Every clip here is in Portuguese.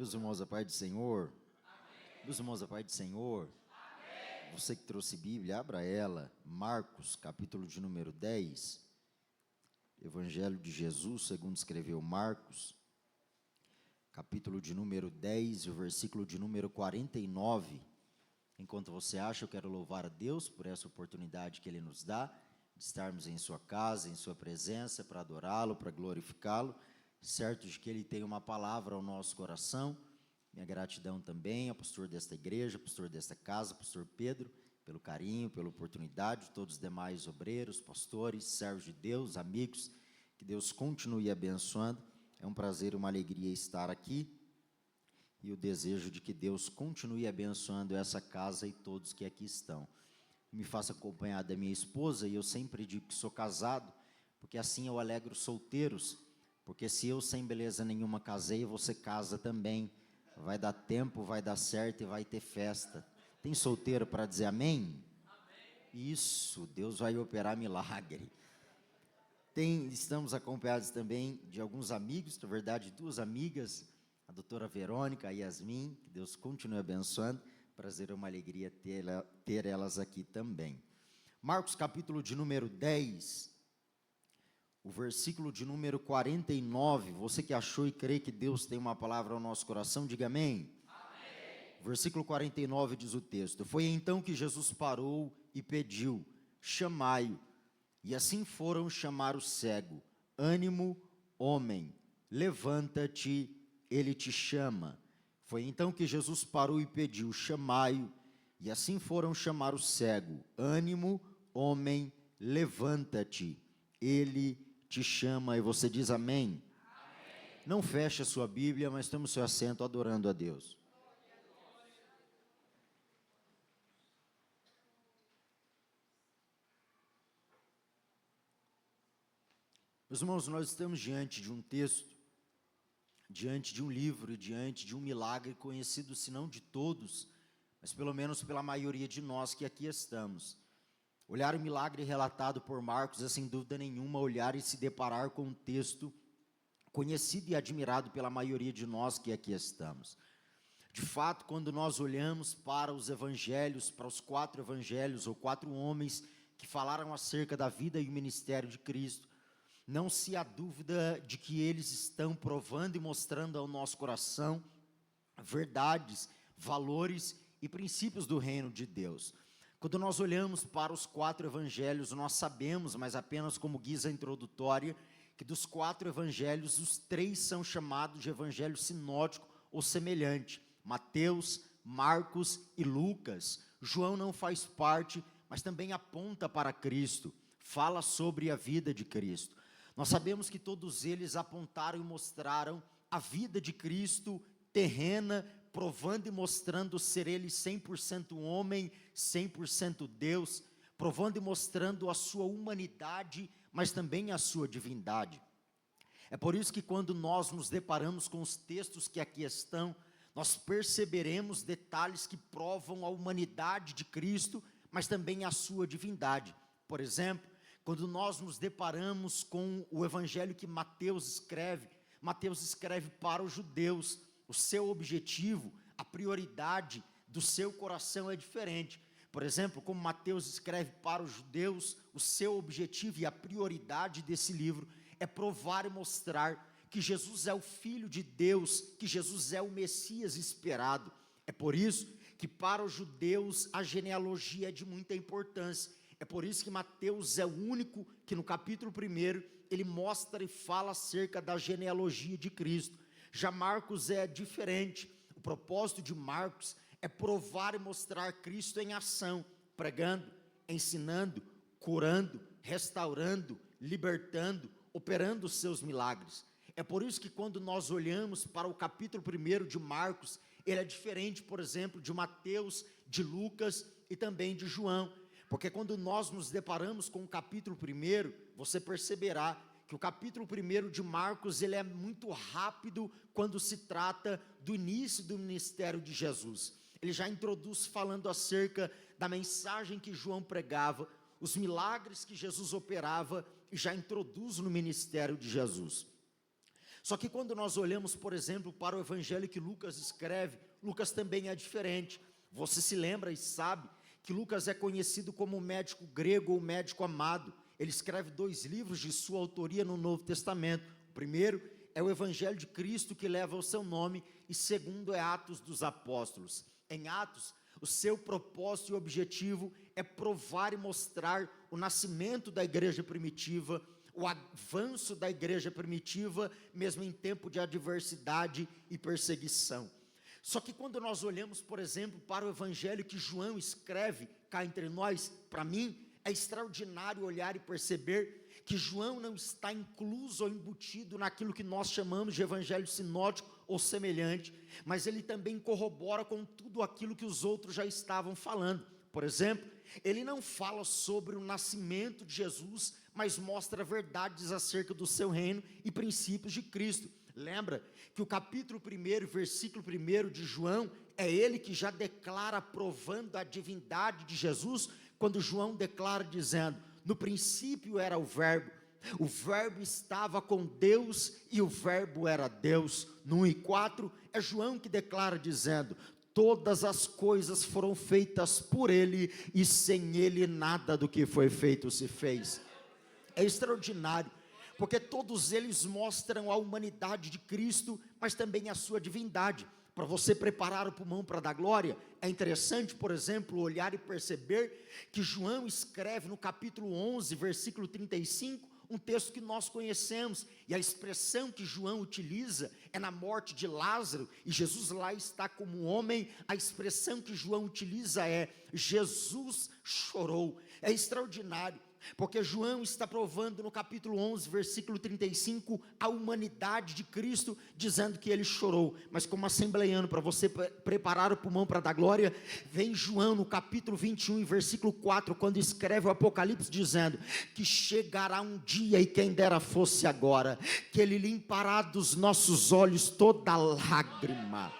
Meus irmãos, a paz do Senhor. Amém. Meus irmãos, a paz do Senhor. Amém. Você que trouxe Bíblia, abra ela. Marcos, capítulo de número 10. Evangelho de Jesus, segundo escreveu Marcos, capítulo de número 10, o versículo de número 49. Enquanto você acha, eu quero louvar a Deus por essa oportunidade que Ele nos dá, de estarmos em sua casa, em sua presença, para adorá-lo, para glorificá-lo, certo de que Ele tem uma palavra ao nosso coração. Minha gratidão também ao pastor desta igreja, pastor desta casa, pastor Pedro, pelo carinho, pela oportunidade, todos os demais obreiros, pastores, servos de Deus, amigos, que Deus continue abençoando. É um prazer, uma alegria estar aqui, e o desejo de que Deus continue abençoando essa casa e todos que aqui estão. Me faça acompanhar da minha esposa, e eu sempre digo que sou casado, porque assim eu alegro os solteiros, porque se eu sem beleza nenhuma casei, você casa também, vai dar tempo, vai dar certo e vai ter festa. Tem solteiro para dizer amém? Amém? Isso, Deus vai operar milagre. Estamos acompanhados também de alguns amigos, na verdade duas amigas, a doutora Verônica, a Yasmin, que Deus continue abençoando. Prazer, é uma alegria ter elas aqui também. Marcos capítulo de número 10, o versículo de número 49, você que achou e crê que Deus tem uma palavra ao nosso coração, diga amém. Amém. Versículo 49 diz o texto: Foi então que Jesus parou e pediu, chamai-o. E assim foram chamar o cego. Ânimo, homem, levanta-te, ele te chama. Foi então que Jesus parou e pediu, chamai-o. E assim foram chamar o cego. Ânimo, homem, levanta-te, ele te chama. E você diz amém? Amém. Não feche a sua Bíblia, mas tome o seu assento adorando a Deus. Meus irmãos, nós estamos diante de um texto, diante de um livro, diante de um milagre conhecido, se não de todos, mas pelo menos pela maioria de nós que aqui estamos. Olhar o milagre relatado por Marcos é, sem dúvida nenhuma, olhar e se deparar com um texto conhecido e admirado pela maioria de nós que aqui estamos. De fato, quando nós olhamos para os evangelhos, para os 4 evangelhos, ou 4 homens que falaram acerca da vida e o ministério de Cristo, não se há dúvida de que eles estão provando e mostrando ao nosso coração verdades, valores e princípios do reino de Deus. Quando nós olhamos para os 4 evangelhos, nós sabemos, mas apenas como guisa introdutória, que dos 4 evangelhos, os 3 são chamados de evangelho sinótico ou semelhante: Mateus, Marcos e Lucas. João não faz parte, mas também aponta para Cristo, fala sobre a vida de Cristo. Nós sabemos que todos eles apontaram e mostraram a vida de Cristo terrena, provando e mostrando ser Ele 100% homem, 100% Deus, provando e mostrando a sua humanidade, mas também a sua divindade. É por isso que quando nós nos deparamos com os textos que aqui estão, nós perceberemos detalhes que provam a humanidade de Cristo, mas também a sua divindade. Por exemplo, quando nós nos deparamos com o evangelho que Mateus escreve para os judeus. O seu objetivo, a prioridade do seu coração é diferente. Por exemplo, como Mateus escreve para os judeus, o seu objetivo e a prioridade desse livro é provar e mostrar que Jesus é o Filho de Deus, que Jesus é o Messias esperado. É por isso que para os judeus a genealogia é de muita importância. É por isso que Mateus é o único que no capítulo 1 ele mostra e fala acerca da genealogia de Cristo. Já Marcos é diferente. O propósito de Marcos é provar e mostrar Cristo em ação, pregando, ensinando, curando, restaurando, libertando, operando os seus milagres. É por isso que quando nós olhamos para o capítulo 1 de Marcos, ele é diferente, por exemplo, de Mateus, de Lucas e também de João. Porque quando nós nos deparamos com o capítulo 1, você perceberá que o capítulo 1 de Marcos, ele é muito rápido quando se trata do início do ministério de Jesus. Ele já introduz falando acerca da mensagem que João pregava, os milagres que Jesus operava, e já introduz no ministério de Jesus. Só que quando nós olhamos, por exemplo, para o evangelho que Lucas escreve, Lucas também é diferente. Você se lembra e sabe que Lucas é conhecido como o médico grego ou médico amado. Ele escreve 2 livros de sua autoria no Novo Testamento. O primeiro é o Evangelho de Cristo, que leva o seu nome, e segundo é Atos dos Apóstolos. Em Atos, o seu propósito e objetivo é provar e mostrar o nascimento da igreja primitiva, o avanço da igreja primitiva, mesmo em tempo de adversidade e perseguição. Só que quando nós olhamos, por exemplo, para o evangelho que João escreve, cá entre nós, para mim, é extraordinário olhar e perceber que João não está incluso ou embutido naquilo que nós chamamos de evangelho sinótico ou semelhante, mas ele também corrobora com tudo aquilo que os outros já estavam falando. Por exemplo, ele não fala sobre o nascimento de Jesus, mas mostra verdades acerca do seu reino e princípios de Cristo. Lembra que o capítulo 1, versículo 1 de João, é ele que já declara provando a divindade de Jesus, quando João declara dizendo: no princípio era o verbo estava com Deus e o verbo era Deus. No 1:4 é João que declara dizendo: todas as coisas foram feitas por ele e sem ele nada do que foi feito se fez. É extraordinário, porque todos eles mostram a humanidade de Cristo, mas também a sua divindade. Para você preparar o pulmão para dar glória, é interessante, por exemplo, olhar e perceber que João escreve no capítulo 11, versículo 35, um texto que nós conhecemos, e a expressão que João utiliza é na morte de Lázaro, e Jesus lá está como homem. A expressão que João utiliza é: Jesus chorou. É extraordinário, porque João está provando no capítulo 11, versículo 35, a humanidade de Cristo, dizendo que ele chorou. Mas como assembleiano, para você preparar o pulmão para dar glória, vem João no capítulo 21, versículo 4, quando escreve o Apocalipse, dizendo que chegará um dia, e quem dera fosse agora, que ele limpará dos nossos olhos toda lágrima.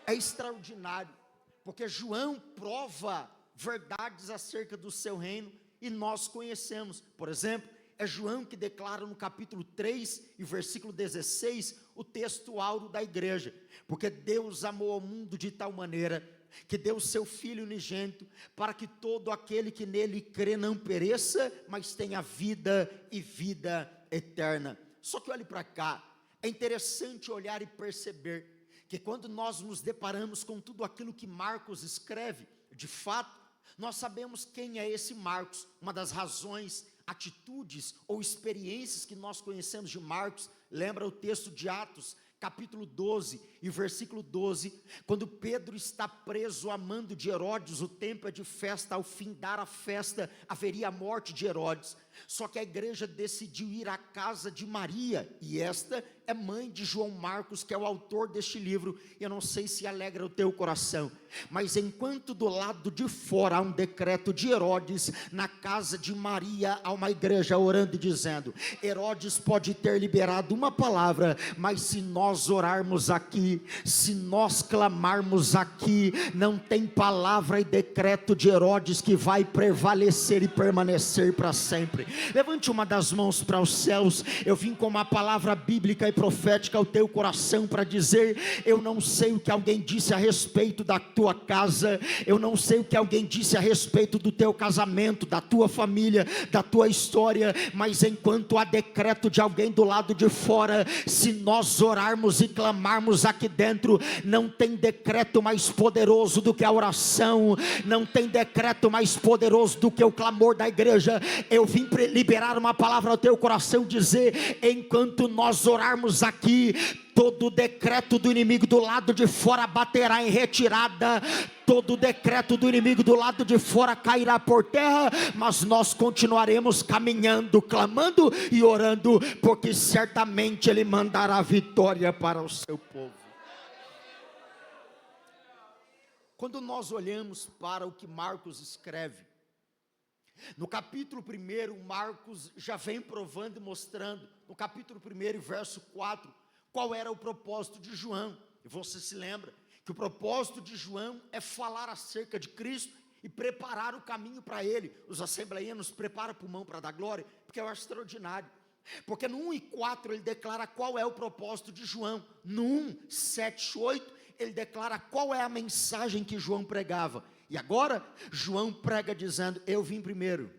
É extraordinário, porque João prova verdades acerca do seu reino, e nós conhecemos. Por exemplo, é João que declara no capítulo 3 e versículo 16, o texto áureo da igreja: porque Deus amou ao mundo de tal maneira, que deu o seu Filho unigênito, para que todo aquele que nele crê não pereça, mas tenha vida e vida eterna. Só que olhe para cá, é interessante olhar e perceber, que quando nós nos deparamos com tudo aquilo que Marcos escreve, de fato, nós sabemos quem é esse Marcos. Uma das razões, atitudes ou experiências que nós conhecemos de Marcos, lembra o texto de Atos, capítulo 12 e versículo 12, quando Pedro está preso a mando de Herodes. O tempo é de festa, ao findar a festa haveria a morte de Herodes. Só que a igreja decidiu ir à casa de Maria, e esta é mãe de João Marcos, que é o autor deste livro. Eu não sei se alegra o teu coração, mas enquanto do lado de fora há um decreto de Herodes, na casa de Maria há uma igreja orando e dizendo: Herodes pode ter liberado uma palavra, mas se nós orarmos aqui, se nós clamarmos aqui, não tem palavra e decreto de Herodes que vai prevalecer e permanecer para sempre. Levante uma das mãos para os céus. Eu vim com uma palavra bíblica e profética ao teu coração para dizer: eu não sei o que alguém disse a respeito da tua casa, eu não sei o que alguém disse a respeito do teu casamento, da tua família, da tua história, mas enquanto há decreto de alguém do lado de fora, se nós orarmos e clamarmos aqui dentro, não tem decreto mais poderoso do que a oração, não tem decreto mais poderoso do que o clamor da igreja. Eu vim liberar uma palavra ao teu coração, dizer: enquanto nós orarmos aqui, todo decreto do inimigo do lado de fora baterá em retirada, todo decreto do inimigo do lado de fora cairá por terra, mas nós continuaremos caminhando, clamando e orando, porque certamente Ele mandará vitória para o seu povo. Quando nós olhamos para o que Marcos escreve, no capítulo 1, Marcos já vem provando e mostrando, no capítulo 1, verso 4, qual era o propósito de João. E você se lembra que o propósito de João é falar acerca de Cristo e preparar o caminho para Ele. Os assembleianos preparam o pulmão para dar glória, porque eu acho extraordinário. Porque no 1 e 4 ele declara qual é o propósito de João. No 1, 7, 8, ele declara qual é a mensagem que João pregava. E agora, João prega dizendo: eu vim primeiro,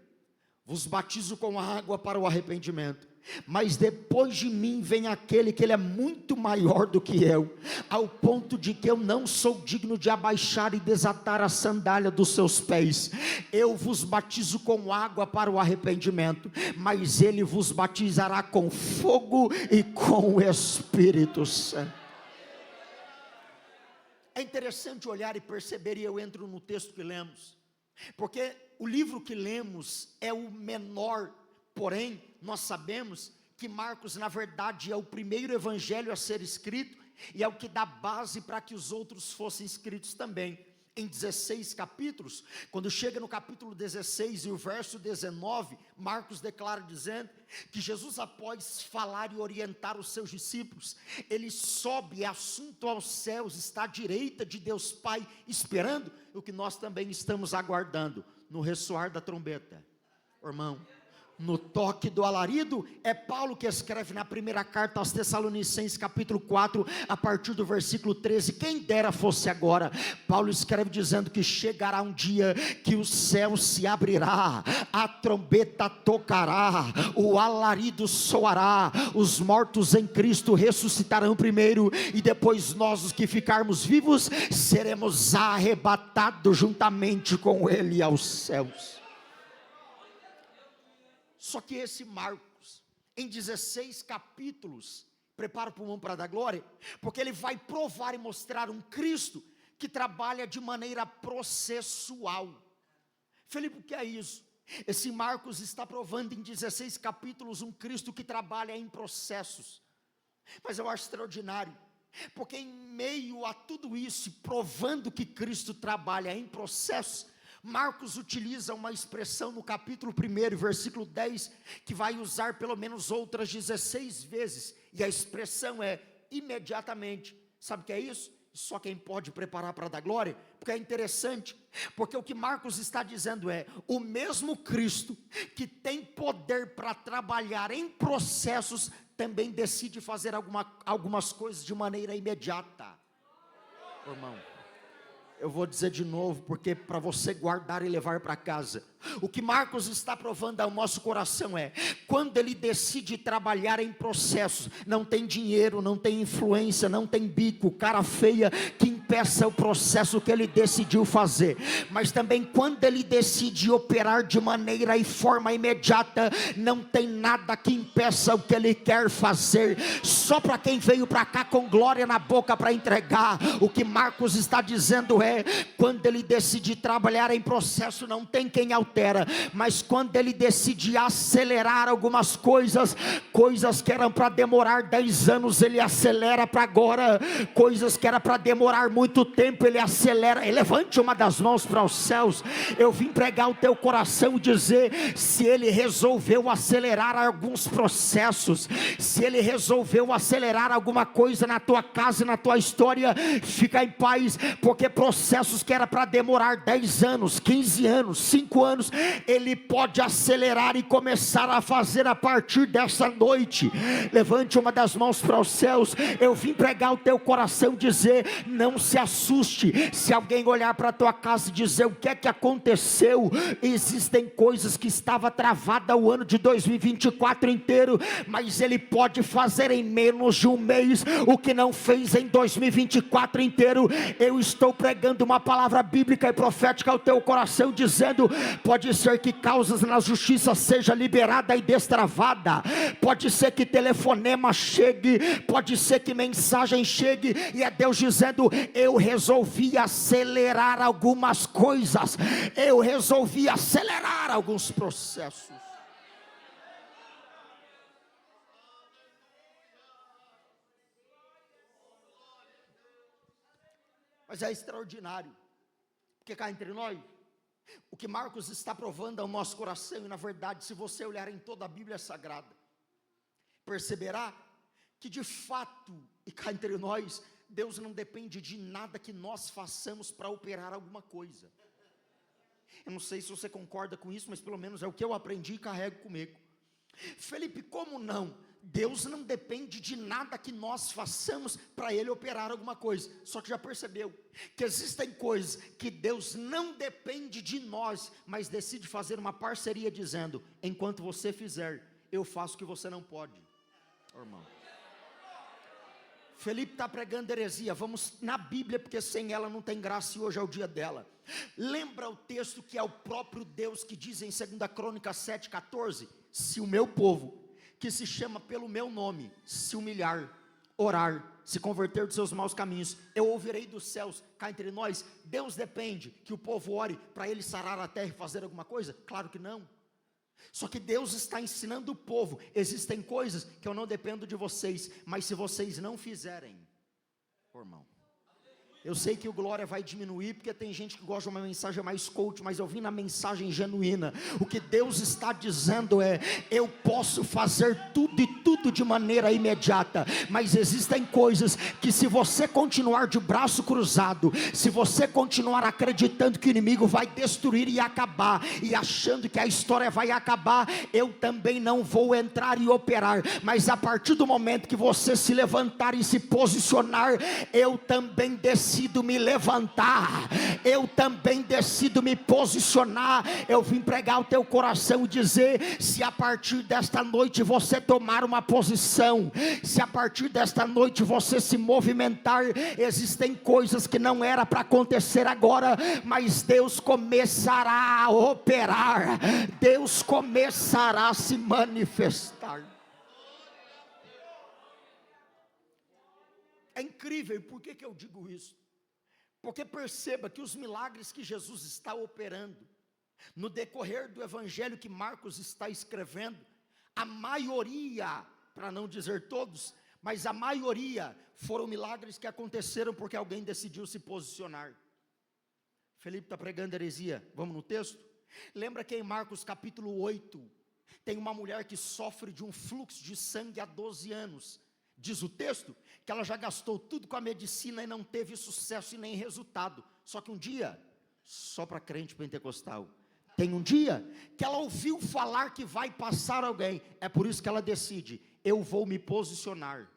vos batizo com água para o arrependimento, mas depois de mim vem aquele que ele é muito maior do que eu, ao ponto de que eu não sou digno de abaixar e desatar a sandália dos seus pés. Eu vos batizo com água para o arrependimento, mas ele vos batizará com fogo e com o Espírito Santo. É interessante olhar e perceber, e eu entro no texto que lemos, porque o livro que lemos é o menor, porém nós sabemos que Marcos na verdade é o primeiro evangelho a ser escrito, e é o que dá base para que os outros fossem escritos também. Em 16 capítulos, quando chega no capítulo 16 e o verso 19, Marcos declara dizendo que Jesus, após falar e orientar os seus discípulos, ele sobe assunto aos céus, está à direita de Deus Pai, esperando o que nós também estamos aguardando, no ressoar da trombeta, irmão, no toque do alarido. É Paulo que escreve na primeira carta aos Tessalonicenses, capítulo 4, a partir do versículo 13, quem dera fosse agora. Paulo escreve dizendo que chegará um dia que o céu se abrirá, a trombeta tocará, o alarido soará, os mortos em Cristo ressuscitarão primeiro, e depois nós, os que ficarmos vivos, seremos arrebatados juntamente com ele aos céus. Só que esse Marcos, em 16 capítulos, prepara o pulmão para dar glória, porque ele vai provar e mostrar um Cristo que trabalha de maneira processual. Felipe, o que é isso? Esse Marcos está provando em 16 capítulos um Cristo que trabalha em processos. Mas eu acho extraordinário, porque em meio a tudo isso, provando que Cristo trabalha em processos, Marcos utiliza uma expressão no capítulo 1, versículo 10, que vai usar pelo menos outras 16 vezes, e a expressão é imediatamente. Sabe o que é isso? Só quem pode preparar para dar glória, porque é interessante, porque o que Marcos está dizendo é, o mesmo Cristo que tem poder para trabalhar em processos, também decide fazer algumas coisas de maneira imediata. Irmão, eu vou dizer de novo, porque para você guardar e levar para casa, o que Marcos está provando ao nosso coração é, quando ele decide trabalhar em processos, não tem dinheiro, não tem influência, não tem bico, cara feia, que impeça o processo que ele decidiu fazer, mas também quando ele decide operar de maneira e forma imediata, não tem nada que impeça o que ele quer fazer. Só para quem veio para cá com glória na boca para entregar, o que Marcos está dizendo é, quando ele decide trabalhar em processo, não tem quem altera, mas quando ele decide acelerar algumas coisas que eram para demorar 10 anos, ele acelera para agora, coisas que era para demorar muito tempo, ele acelera. Levante uma das mãos para os céus. Eu vim pregar o teu coração e dizer, se ele resolveu acelerar alguns processos, se ele resolveu acelerar alguma coisa na tua casa, na tua história, fica em paz, porque processos que era para demorar 10 anos, 15 anos, 5 anos, ele pode acelerar e começar a fazer a partir dessa noite. Levante uma das mãos para os céus. Eu vim pregar o teu coração, dizer, não se assuste, se alguém olhar para a tua casa e dizer, o que é que aconteceu? Existem coisas que estavam travadas o ano de 2024 inteiro, mas ele pode fazer em menos de um mês, o que não fez em 2024 inteiro. Eu estou pregando uma palavra bíblica e profética ao teu coração, dizendo, pode ser que causas na justiça seja liberada e destravada, pode ser que telefonema chegue, pode ser que mensagem chegue, e é Deus dizendo, eu resolvi acelerar algumas coisas, eu resolvi acelerar alguns processos. Mas é extraordinário, porque cá entre nós, o que Marcos está provando ao nosso coração, e na verdade, se você olhar em toda a Bíblia Sagrada, perceberá que de fato, e cá entre nós, Deus não depende de nada que nós façamos para operar alguma coisa. Eu não sei se você concorda com isso, mas pelo menos é o que eu aprendi e carrego comigo. Felipe, como não? Deus não depende de nada que nós façamos para Ele operar alguma coisa. Só que já percebeu que existem coisas que Deus não depende de nós, mas decide fazer uma parceria dizendo: enquanto você fizer, eu faço o que você não pode. Irmão, Felipe está pregando heresia. Vamos na Bíblia, porque sem ela não tem graça, e hoje é o dia dela. Lembra o texto que é o próprio Deus que diz em 2 Crônicas 7,14: se o meu povo, que se chama pelo meu nome, se humilhar, orar, se converter dos seus maus caminhos, eu ouvirei dos céus. Cá entre nós, Deus depende que o povo ore para Ele sarar a terra e fazer alguma coisa? Claro que não. Só que Deus está ensinando o povo: existem coisas que eu não dependo de vocês, mas se vocês não fizerem, irmão, eu sei que o glória vai diminuir, porque tem gente que gosta de uma mensagem mais coach, mas eu vim na mensagem genuína. O que Deus está dizendo é: eu posso fazer tudo e tudo de maneira imediata, mas existem coisas que, se você continuar de braço cruzado, se você continuar acreditando que o inimigo vai destruir e acabar, e achando que a história vai acabar, eu também não vou entrar e operar. Mas a partir do momento que você se levantar e se posicionar, eu também decido me levantar, eu também decido me posicionar. Eu vim pregar o teu coração e dizer: se a partir desta noite você tomar uma posição, se a partir desta noite você se movimentar, existem coisas que não era para acontecer agora, mas Deus começará a operar, Deus começará a se manifestar. É incrível. Por que eu digo isso? Porque perceba que os milagres que Jesus está operando, no decorrer do evangelho que Marcos está escrevendo, a maioria, para não dizer todos, mas a maioria foram milagres que aconteceram porque alguém decidiu se posicionar. Felipe está pregando heresia. Vamos no texto? Lembra que em Marcos capítulo 8, tem uma mulher que sofre de um fluxo de sangue há 12 anos. Diz o texto que ela já gastou tudo com a medicina e não teve sucesso e nem resultado. Só que um dia, só para crente pentecostal, tem um dia que ela ouviu falar que vai passar alguém. É por isso que ela decide: eu vou me posicionar,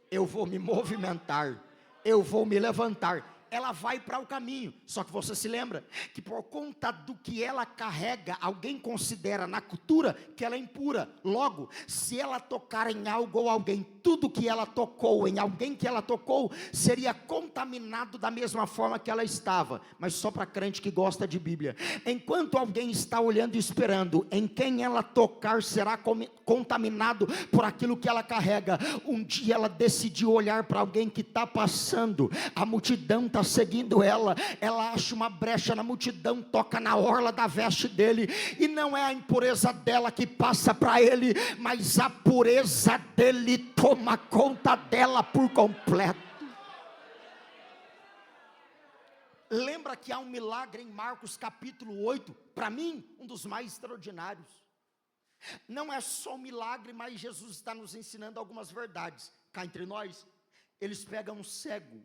eu vou me movimentar, eu vou me levantar. Ela vai para o caminho. Só que você se lembra que por conta do que ela carrega, alguém considera na cultura que ela é impura. Logo, se ela tocar em algo ou alguém, tudo que ela tocou em alguém que ela tocou seria contaminado da mesma forma que ela estava. Mas só para crente que gosta de Bíblia: enquanto alguém está olhando e esperando, em quem ela tocar será contaminado por aquilo que ela carrega. Um dia ela decidiu olhar para alguém que está passando, a multidão está seguindo ela, ela acha uma brecha na multidão, toca na orla da veste dele, e não é a impureza dela que passa para ele, mas a pureza dele toma conta dela por completo. Lembra que há um milagre em Marcos capítulo 8, para mim um dos mais extraordinários. Não é só um milagre, mas Jesus está nos ensinando algumas verdades. Cá entre nós, eles pegam um cego,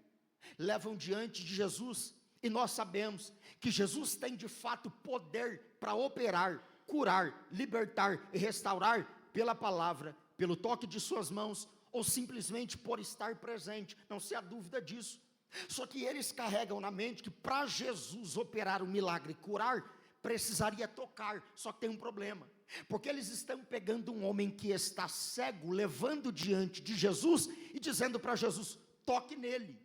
levam diante de Jesus, e nós sabemos que Jesus tem de fato poder para operar, curar, libertar e restaurar pela palavra, pelo toque de suas mãos, ou simplesmente por estar presente. Não se há dúvida disso. Só que eles carregam na mente que para Jesus operar o milagre, curar, precisaria tocar. Só que tem um problema, porque eles estão pegando um homem que está cego, levando diante de Jesus e dizendo para Jesus: toque nele,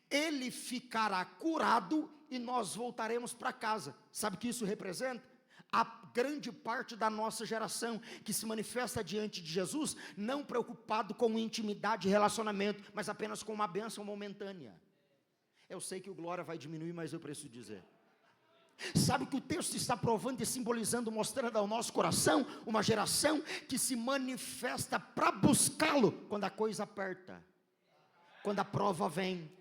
ele ficará curado e nós voltaremos para casa. Sabe o que isso representa? A grande parte da nossa geração que se manifesta diante de Jesus, não preocupado com intimidade e relacionamento, mas apenas com uma bênção momentânea. Eu sei que o glória vai diminuir, mas eu preciso dizer. Sabe que o texto está provando e simbolizando, mostrando ao nosso coração uma geração que se manifesta para buscá-lo quando a coisa aperta, quando a prova vem,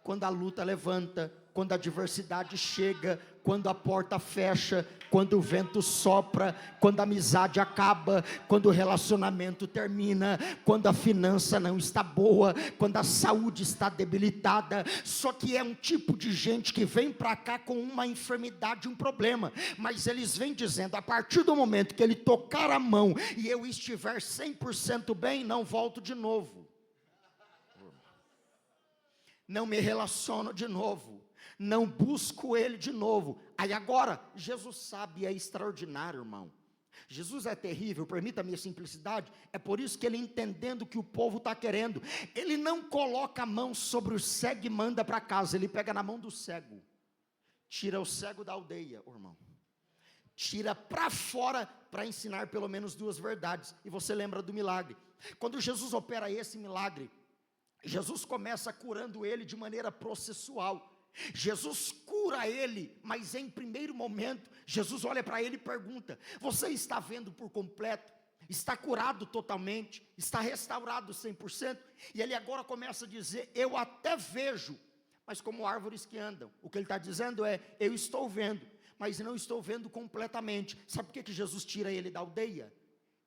quando a luta levanta, quando a adversidade chega, quando a porta fecha, quando o vento sopra, quando a amizade acaba, quando o relacionamento termina, quando a finança não está boa, quando a saúde está debilitada. Só que é um tipo de gente que vem para cá com uma enfermidade, um problema, mas eles vêm dizendo: a partir do momento que ele tocar a mão e eu estiver 100% bem, não volto de novo, não me relaciono de novo, não busco ele de novo. Aí agora, Jesus sabe, é extraordinário, irmão. Jesus é terrível, permita-me a simplicidade. É por isso que ele, entendendo o que o povo está querendo, ele não coloca a mão sobre o cego e manda para casa. Ele pega na mão do cego, tira o cego da aldeia, irmão, tira para fora, para ensinar pelo menos duas verdades. E você lembra do milagre? Quando Jesus opera esse milagre, Jesus começa curando ele de maneira processual. Jesus cura ele, mas em primeiro momento, Jesus olha para ele e pergunta: você está vendo por completo? Está curado totalmente? Está restaurado 100%? E ele agora começa a dizer: eu até vejo, mas como árvores que andam. O que ele está dizendo é: eu estou vendo, mas não estou vendo completamente. Sabe por que Jesus tira ele da aldeia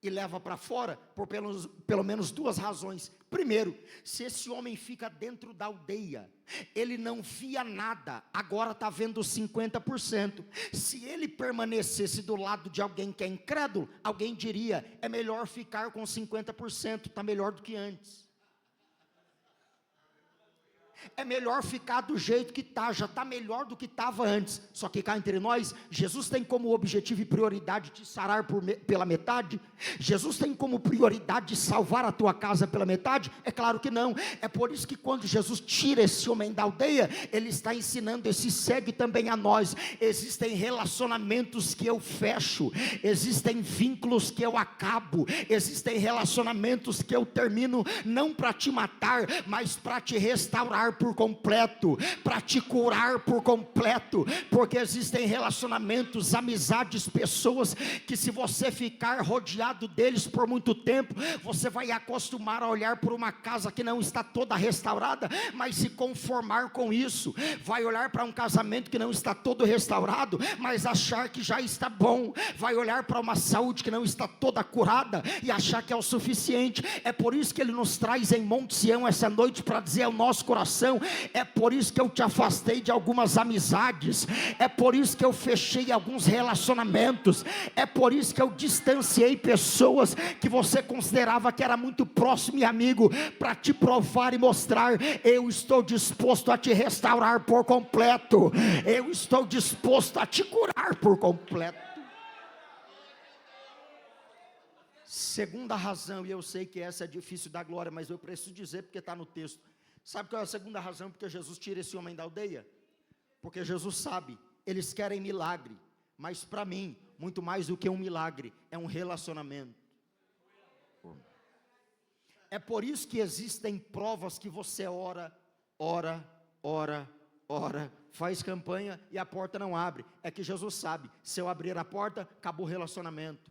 e leva para fora? Por pelo menos duas razões. Primeiro, se esse homem fica dentro da aldeia, ele não via nada, agora está vendo 50%. Se ele permanecesse do lado de alguém que é incrédulo, alguém diria: é melhor ficar com 50%, está melhor do que antes. É melhor ficar do jeito que está, já está melhor do que estava antes. Só que cá entre nós, Jesus tem como objetivo e prioridade te sarar pela metade? Jesus tem como prioridade salvar a tua casa pela metade? É claro que não. É por isso que quando Jesus tira esse homem da aldeia, ele está ensinando esse cego também a nós: existem relacionamentos que eu fecho, existem vínculos que eu acabo, existem relacionamentos que eu termino, não para te matar, mas para te restaurar por completo, para te curar por completo, porque existem relacionamentos, amizades, pessoas que, se você ficar rodeado deles por muito tempo, você vai acostumar a olhar por uma casa que não está toda restaurada, mas se conformar com isso. Vai olhar para um casamento que não está todo restaurado, mas achar que já está bom. Vai olhar para uma saúde que não está toda curada e achar que é o suficiente. É por isso que ele nos traz em Monte Sião essa noite para dizer ao nosso coração: é por isso que eu te afastei de algumas amizades, é por isso que eu fechei alguns relacionamentos, é por isso que eu distanciei pessoas que você considerava que era muito próximo e amigo, para te provar e mostrar: eu estou disposto a te restaurar por completo, eu estou disposto a te curar por completo. Segunda razão, e eu sei que essa é difícil da glória, mas eu preciso dizer porque está no texto. Sabe qual é a segunda razão porque Jesus tira esse homem da aldeia? Porque Jesus sabe, eles querem milagre, mas para mim, muito mais do que um milagre, é um relacionamento. É por isso que existem provas que você ora, faz campanha e a porta não abre. É que Jesus sabe, se eu abrir a porta, acabou o relacionamento.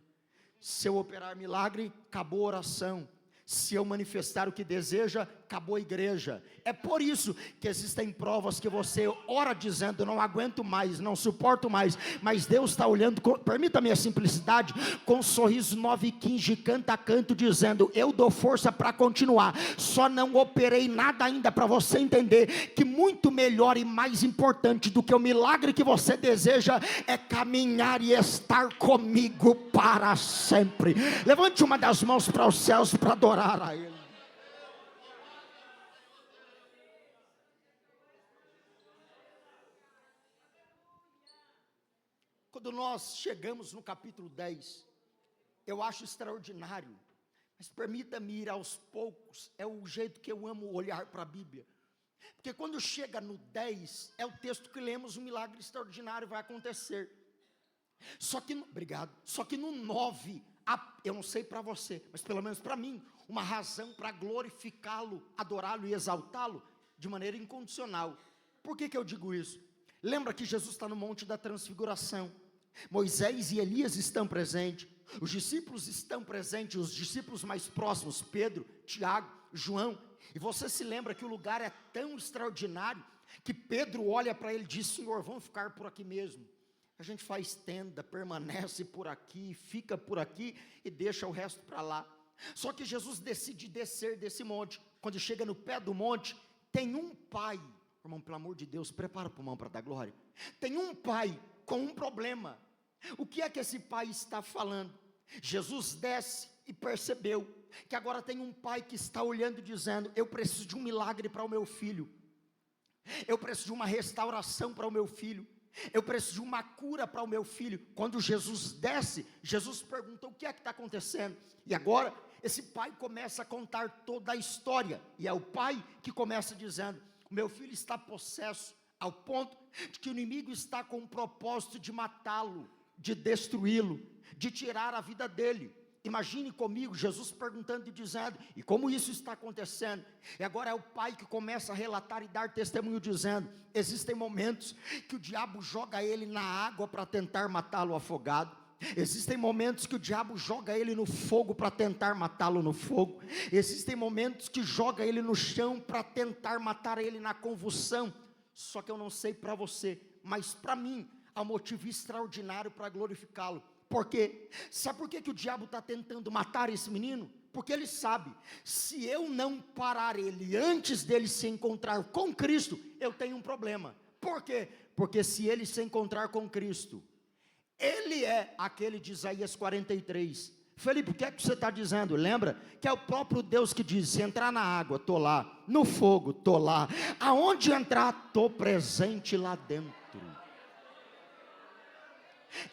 Se eu operar milagre, acabou a oração. Se eu manifestar o que deseja, acabou a igreja. É por isso que existem provas que você ora dizendo: não aguento mais, não suporto mais, mas Deus está olhando, permita-me a simplicidade, com um sorriso 9,15, canta a canto, dizendo: eu dou força para continuar, só não operei nada ainda, para você entender que muito melhor e mais importante do que o milagre que você deseja, é caminhar e estar comigo para sempre. Levante uma das mãos para os céus para adorar a Ele. Quando nós chegamos no capítulo 10, eu acho extraordinário, mas permita-me ir aos poucos, é o jeito que eu amo olhar para a Bíblia, porque quando chega no 10, é o texto que lemos: um milagre extraordinário vai acontecer. Só que no 9, eu não sei para você, mas pelo menos para mim, uma razão para glorificá-lo, adorá-lo e exaltá-lo de maneira incondicional. Por que eu digo isso? Lembra que Jesus está no Monte da Transfiguração, Moisés e Elias estão presentes, os discípulos estão presentes, os discípulos mais próximos, Pedro, Tiago, João, E você se lembra que o lugar é tão extraordinário que Pedro olha para ele e diz: Senhor, vamos ficar por aqui mesmo. A gente faz tenda, permanece por aqui, fica por aqui e deixa o resto para lá. Só que Jesus decide descer desse monte. Quando chega no pé do monte, tem um pai, irmão, pelo amor de Deus, prepara o pulmão para dar glória. Tem um pai com um problema. O que é que esse pai está falando? Jesus desce e percebeu que agora tem um pai que está olhando e dizendo: eu preciso de um milagre para o meu filho, eu preciso de uma restauração para o meu filho, eu preciso de uma cura para o meu filho. Quando Jesus desce, Jesus pergunta: o que é que está acontecendo? E agora esse pai começa a contar toda a história, e é o pai que começa dizendo: o meu filho está possesso, ao ponto de que o inimigo está com o propósito de matá-lo, de destruí-lo, de tirar a vida dele. Imagine comigo, Jesus perguntando e dizendo: e como isso está acontecendo? E agora é o pai que começa a relatar e dar testemunho dizendo: existem momentos que o diabo joga ele na água para tentar matá-lo afogado. Existem momentos que o diabo joga ele no fogo para tentar matá-lo no fogo. Existem momentos que joga ele no chão para tentar matar ele na convulsão. Só que eu não sei para você, mas para mim há um motivo extraordinário para glorificá-lo. Por quê? Sabe por que o diabo está tentando matar esse menino? Porque ele sabe: se eu não parar ele antes dele se encontrar com Cristo, eu tenho um problema. Por quê? Porque se ele se encontrar com Cristo, ele é aquele de Isaías 43. Felipe, o que é que você está dizendo? Lembra que é o próprio Deus que diz: se entrar na água, estou lá, no fogo, estou lá, aonde entrar, estou presente lá dentro.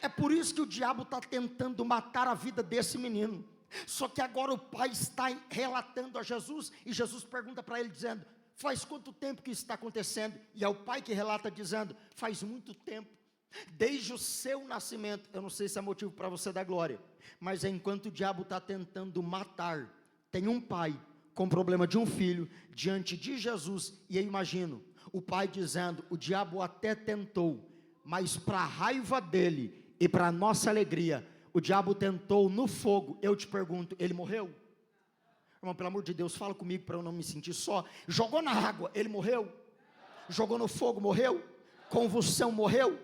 É por isso que o diabo está tentando matar a vida desse menino. Só que agora o pai está relatando a Jesus, e Jesus pergunta para ele dizendo: faz quanto tempo que isso está acontecendo? E é o pai que relata dizendo: faz muito tempo, desde o seu nascimento. Eu não sei se é motivo para você dar glória, mas enquanto o diabo está tentando matar, tem um pai com problema de um filho diante de Jesus. E eu imagino o pai dizendo: o diabo até tentou, mas para a raiva dele e para a nossa alegria, o diabo tentou no fogo. Eu te pergunto, ele morreu? Irmão, pelo amor de Deus, fala comigo para eu não me sentir só. Jogou na água, ele morreu? Jogou no fogo, morreu? Convulsão, morreu?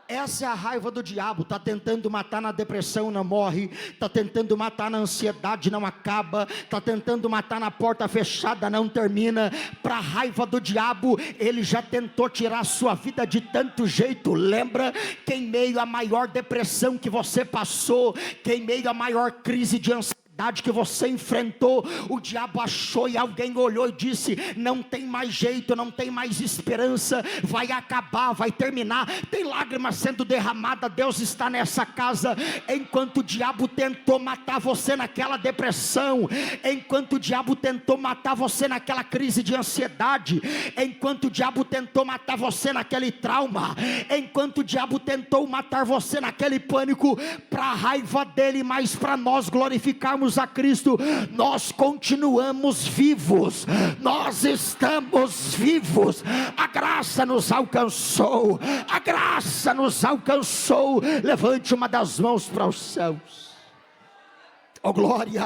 Essa é a raiva do diabo. Está tentando matar na depressão, não morre. Está tentando matar na ansiedade, não acaba. Está tentando matar na porta fechada, não termina. Para a raiva do diabo, ele já tentou tirar a sua vida de tanto jeito. Lembra que em meio à maior depressão que você passou, que em meio à maior crise de ansiedade que você enfrentou, o diabo achou e alguém olhou e disse: não tem mais jeito, não tem mais esperança, vai acabar, vai terminar. Tem lágrimas sendo derramadas. Deus está nessa casa. Enquanto o diabo tentou matar você naquela depressão, enquanto o diabo tentou matar você naquela crise de ansiedade, enquanto o diabo tentou matar você naquele trauma, enquanto o diabo tentou matar você naquele pânico, para a raiva dele, mas para nós glorificarmos a Cristo, nós continuamos vivos, nós estamos vivos. A graça nos alcançou, a graça nos alcançou. Levante uma das mãos para os céus, oh glória.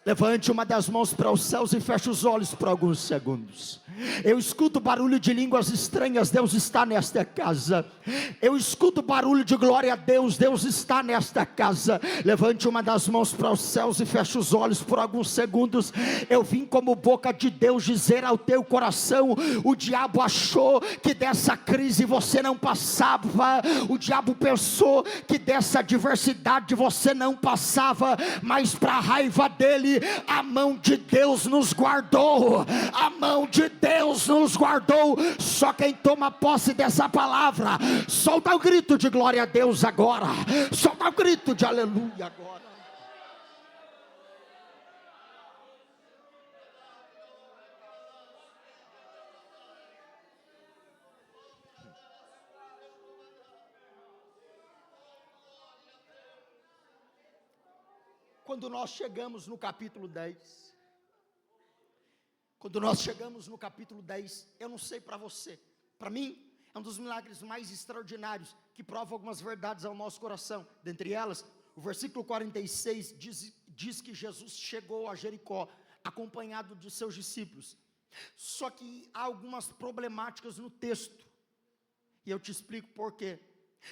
Levante uma das mãos para os céus e feche os olhos por alguns segundos. Eu escuto barulho de línguas estranhas. Deus está nesta casa. Eu escuto barulho de glória a Deus. Deus está nesta casa. Levante uma das mãos para os céus e feche os olhos por alguns segundos. Eu vim como boca de Deus dizer ao teu coração: o diabo achou que dessa crise você não passava, o diabo pensou que dessa adversidade você não passava, mas para a raiva dele, a mão de Deus nos guardou. A mão de Deus nos guardou. Só quem toma posse dessa palavra, solta o grito de glória a Deus agora, solta o grito de aleluia agora. Quando nós chegamos no capítulo 10, eu não sei para você, para mim é um dos milagres mais extraordinários, que prova algumas verdades ao nosso coração. Dentre elas, o versículo 46 diz que Jesus chegou a Jericó. acompanhado de seus discípulos. Só que há algumas problemáticas no texto, e eu te explico por quê.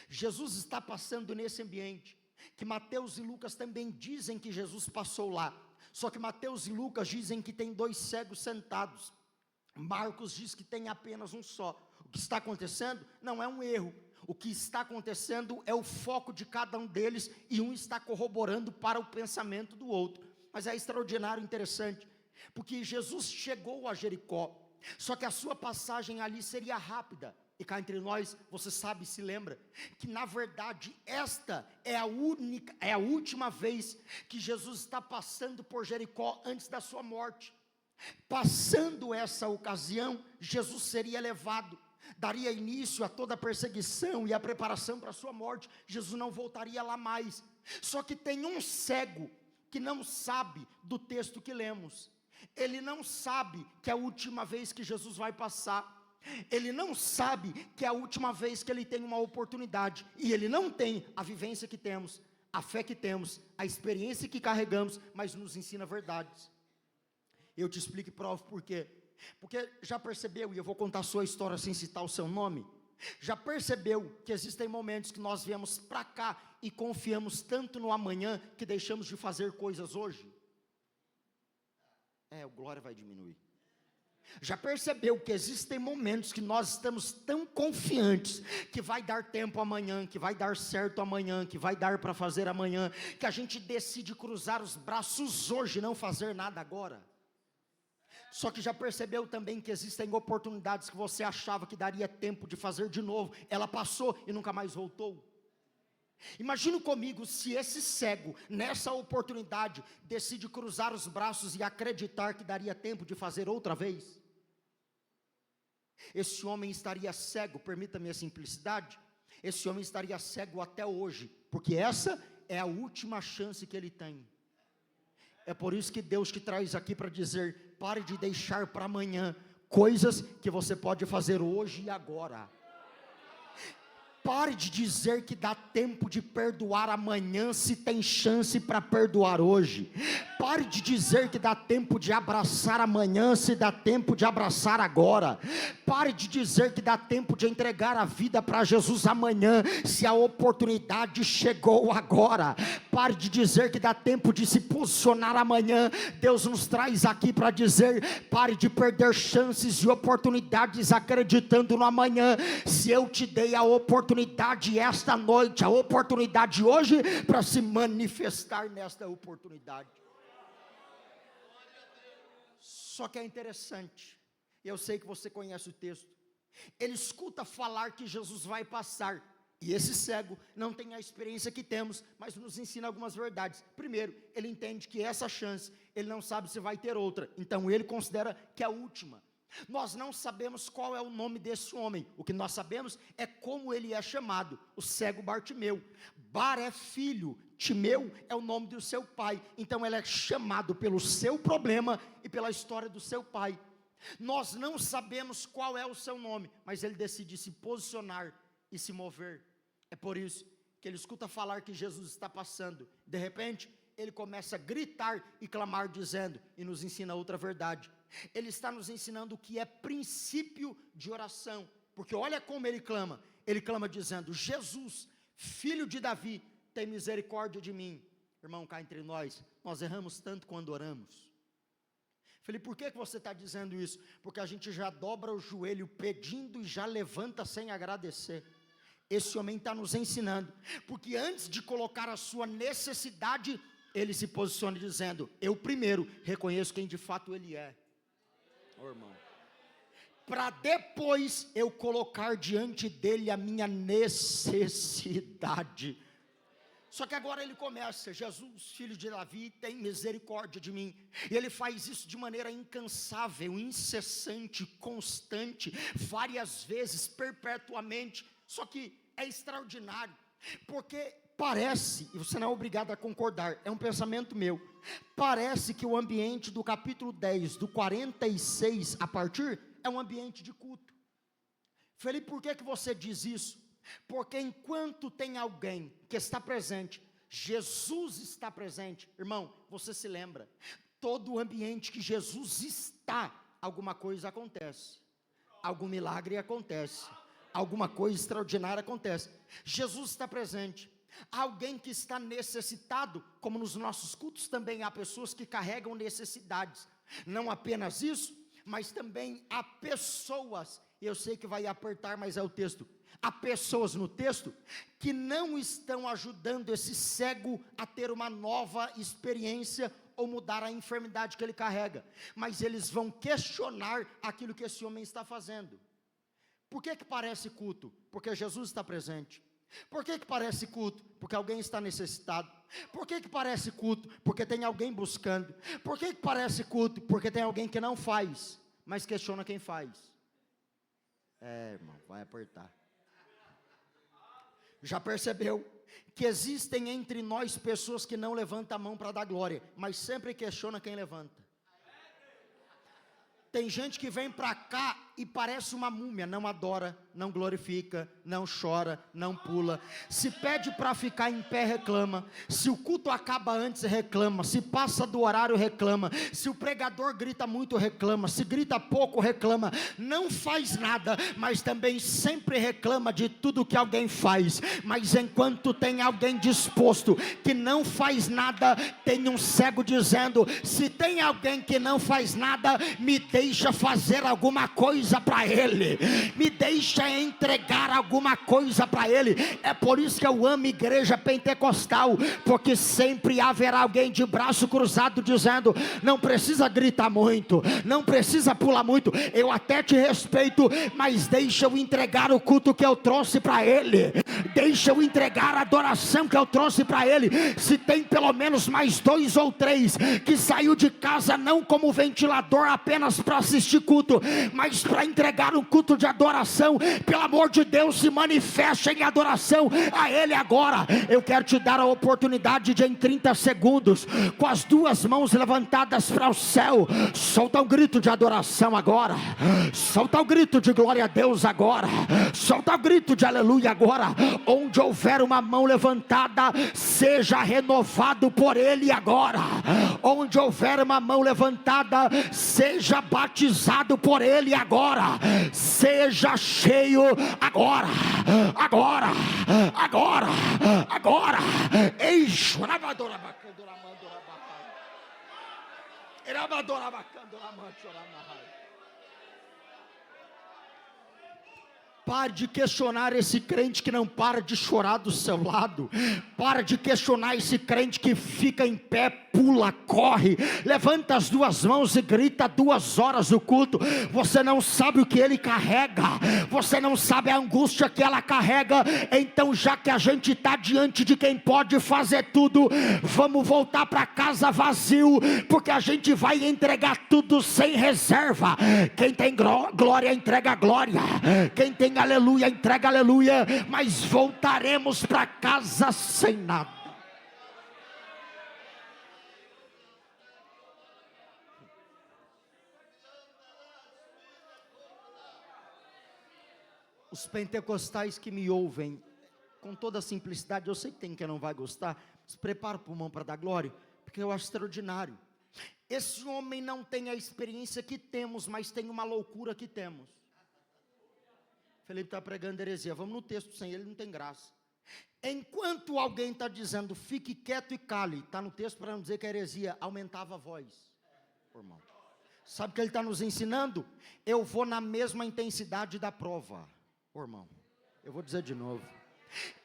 Jesus está passando nesse ambiente, que Mateus e Lucas também dizem que Jesus passou lá, só que Mateus e Lucas dizem que tem 2 cegos sentados, Marcos diz que tem apenas um só. O que está acontecendo não é um erro, o que está acontecendo é o foco de cada um deles, e um está corroborando para o pensamento do outro. Mas é extraordinário, interessante, porque Jesus chegou a Jericó, só que a sua passagem ali seria rápida, e cá entre nós, você sabe, se lembra, que na verdade esta é a última vez que Jesus está passando por Jericó antes da sua morte. Passando essa ocasião, Jesus seria levado, daria início a toda a perseguição e a preparação para a sua morte. Jesus não voltaria lá mais. Só que tem um cego que não sabe do texto que lemos. Ele não sabe que é a última vez que Jesus vai passar. Ele não sabe que é a última vez que ele tem uma oportunidade. E ele não tem a vivência que temos, a fé que temos, a experiência que carregamos, mas nos ensina verdades. Eu te explico e provo por quê. Porque já percebeu, e eu vou contar a sua história sem citar o seu nome, já percebeu que existem momentos que nós viemos para cá e confiamos tanto no amanhã que deixamos de fazer coisas hoje? O glória vai diminuir. Já percebeu que existem momentos que nós estamos tão confiantes que vai dar tempo amanhã, que vai dar certo amanhã, que vai dar para fazer amanhã, que a gente decide cruzar os braços hoje e não fazer nada agora? Só que já percebeu também que existem oportunidades que você achava que daria tempo de fazer de novo, ela passou e nunca mais voltou? Imagina comigo se esse cego, nessa oportunidade, decide cruzar os braços e acreditar que daria tempo de fazer outra vez. Esse homem estaria cego, permita-me a simplicidade, esse homem estaria cego até hoje, porque essa é a última chance que ele tem. É por isso que Deus te traz aqui para dizer: pare de deixar para amanhã coisas que você pode fazer hoje e agora. Pare de dizer que dá tempo de perdoar amanhã, se tem chance para perdoar hoje. Pare de dizer que dá tempo de abraçar amanhã, se dá tempo de abraçar agora. Pare de dizer que dá tempo de entregar a vida para Jesus amanhã, se a oportunidade chegou agora. Pare de dizer que dá tempo de se posicionar amanhã. Deus nos traz aqui para dizer: pare de perder chances e oportunidades acreditando no amanhã. Se eu te dei a oportunidade esta noite, a oportunidade hoje, para se manifestar nesta oportunidade. Só que é interessante, eu sei que você conhece o texto, ele escuta falar que Jesus vai passar, e esse cego não tem a experiência que temos, mas nos ensina algumas verdades. Primeiro, ele entende que essa chance, ele não sabe se vai ter outra, então ele considera que é a última. Nós não sabemos qual é o nome desse homem, o que nós sabemos é como ele é chamado, o cego Bartimeu. Bar é filho, Timeu é o nome do seu pai, então ele é chamado pelo seu problema e pela história do seu pai. Nós não sabemos qual é o seu nome, mas ele decide se posicionar e se mover. É por isso que ele escuta falar que Jesus está passando, de repente ele começa a gritar e clamar dizendo, e nos ensina outra verdade, ele está nos ensinando o que é princípio de oração, porque olha como ele clama dizendo: Jesus, filho de Davi, tem misericórdia de mim. Irmão, cá entre nós erramos tanto quando oramos. Falei: por que você está dizendo isso? Porque a gente já dobra o joelho pedindo e já levanta sem agradecer. Esse homem está nos ensinando, porque antes de colocar a sua necessidade, ele se posiciona dizendo: eu primeiro reconheço quem de fato ele é. Irmão, para depois eu colocar diante dele a minha necessidade. Só que agora ele começa: Jesus, filho de Davi, tem misericórdia de mim. E ele faz isso de maneira incansável, incessante, constante, várias vezes, perpetuamente. Só que é extraordinário, porque parece, e você não é obrigado a concordar, é um pensamento meu, parece que o ambiente do capítulo 10, do 46 a partir, é um ambiente de culto. Falei: por que você diz isso? Porque enquanto tem alguém que está presente, Jesus está presente. Irmão, você se lembra, Todo ambiente que Jesus está, alguma coisa acontece, algum milagre acontece, alguma coisa extraordinária acontece. Jesus está presente. Alguém que está necessitado, como nos nossos cultos também há pessoas que carregam necessidades. Não apenas isso, mas também há pessoas, eu sei que vai apertar, mas é o texto. Há pessoas no texto que não estão ajudando esse cego a ter uma nova experiência ou mudar a enfermidade que ele carrega, mas eles vão questionar aquilo que esse homem está fazendo. Por que parece culto? Porque Jesus está presente. Por que parece culto? Porque alguém está necessitado. Por que parece culto? Porque tem alguém buscando. Por que parece culto? Porque tem alguém que não faz, mas questiona quem faz. Irmão, vai apertar. Já percebeu que existem entre nós pessoas que não levantam a mão para dar glória, mas sempre questiona quem levanta? Tem gente que vem para cá e parece uma múmia, não adora, não glorifica, não chora, não pula. Se pede para ficar em pé, reclama. Se o culto acaba antes, reclama. Se passa do horário, reclama. Se o pregador grita muito, reclama. Se grita pouco, reclama. Não faz nada, mas também sempre reclama de tudo que alguém faz. Mas enquanto tem alguém disposto que não faz nada, tem um cego dizendo: se tem alguém que não faz nada, me deixa fazer alguma coisa para ele, me deixa entregar alguma coisa para ele. É por isso que eu amo igreja pentecostal, porque sempre haverá alguém de braço cruzado dizendo: não precisa gritar muito, não precisa pular muito, eu até te respeito, mas deixa eu entregar o culto que eu trouxe para ele, deixa eu entregar a adoração que eu trouxe para ele. Se tem pelo menos mais 2 ou 3 que saiu de casa não como ventilador apenas para assistir culto, mas para entregar um culto de adoração, pelo amor de Deus, se manifeste em adoração a ele agora. Eu quero te dar a oportunidade de, em 30 segundos, com as 2 mãos levantadas para o céu, solta um grito de adoração agora, solta o grito de glória a Deus agora, solta o grito de aleluia agora. Onde houver uma mão levantada, seja renovado por ele agora. Onde houver uma mão levantada, seja batizado por ele agora. Seja cheio agora, agora, agora, agora. Eixo, pare de questionar esse crente que não para de chorar do seu lado. Para de questionar esse crente que fica em pé, pula, corre, levanta as 2 mãos e grita 2 horas o culto. Você não sabe o que ele carrega, você não sabe a angústia que ela carrega. Então, já que a gente está diante de quem pode fazer tudo, vamos voltar para casa vazio, porque a gente vai entregar tudo sem reserva. Quem tem glória, entrega glória. Quem tem aleluia, entrega aleluia. Mas voltaremos para casa sem nada. Os pentecostais que me ouvem, com toda a simplicidade, eu sei que tem quem não vai gostar, mas prepara o pulmão para dar glória, porque eu acho extraordinário. Esse homem não tem a experiência que temos, mas tem uma loucura que temos. Felipe está pregando heresia, vamos no texto, sem ele não tem graça. Enquanto alguém está dizendo, fique quieto e cale, está no texto para não dizer que a heresia aumentava a voz. Irmão, sabe o que ele está nos ensinando? Eu vou na mesma intensidade da prova. Irmão, eu vou dizer de novo.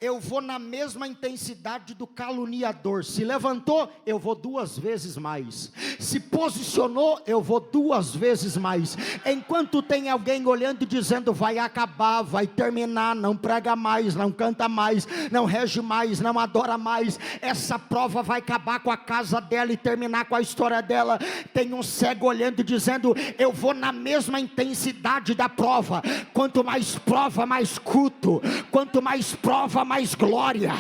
Eu vou na mesma intensidade do caluniador. Se levantou, eu vou 2 vezes mais. Se posicionou, eu vou 2 vezes mais. Enquanto tem alguém olhando e dizendo, vai acabar, vai terminar, não prega mais, não canta mais, não rege mais, não adora mais, essa prova vai acabar com a casa dela e terminar com a história dela. Tem um cego olhando e dizendo, eu vou na mesma intensidade da prova. Quanto mais prova, mais culto. Quanto mais prova, prova, mais glória.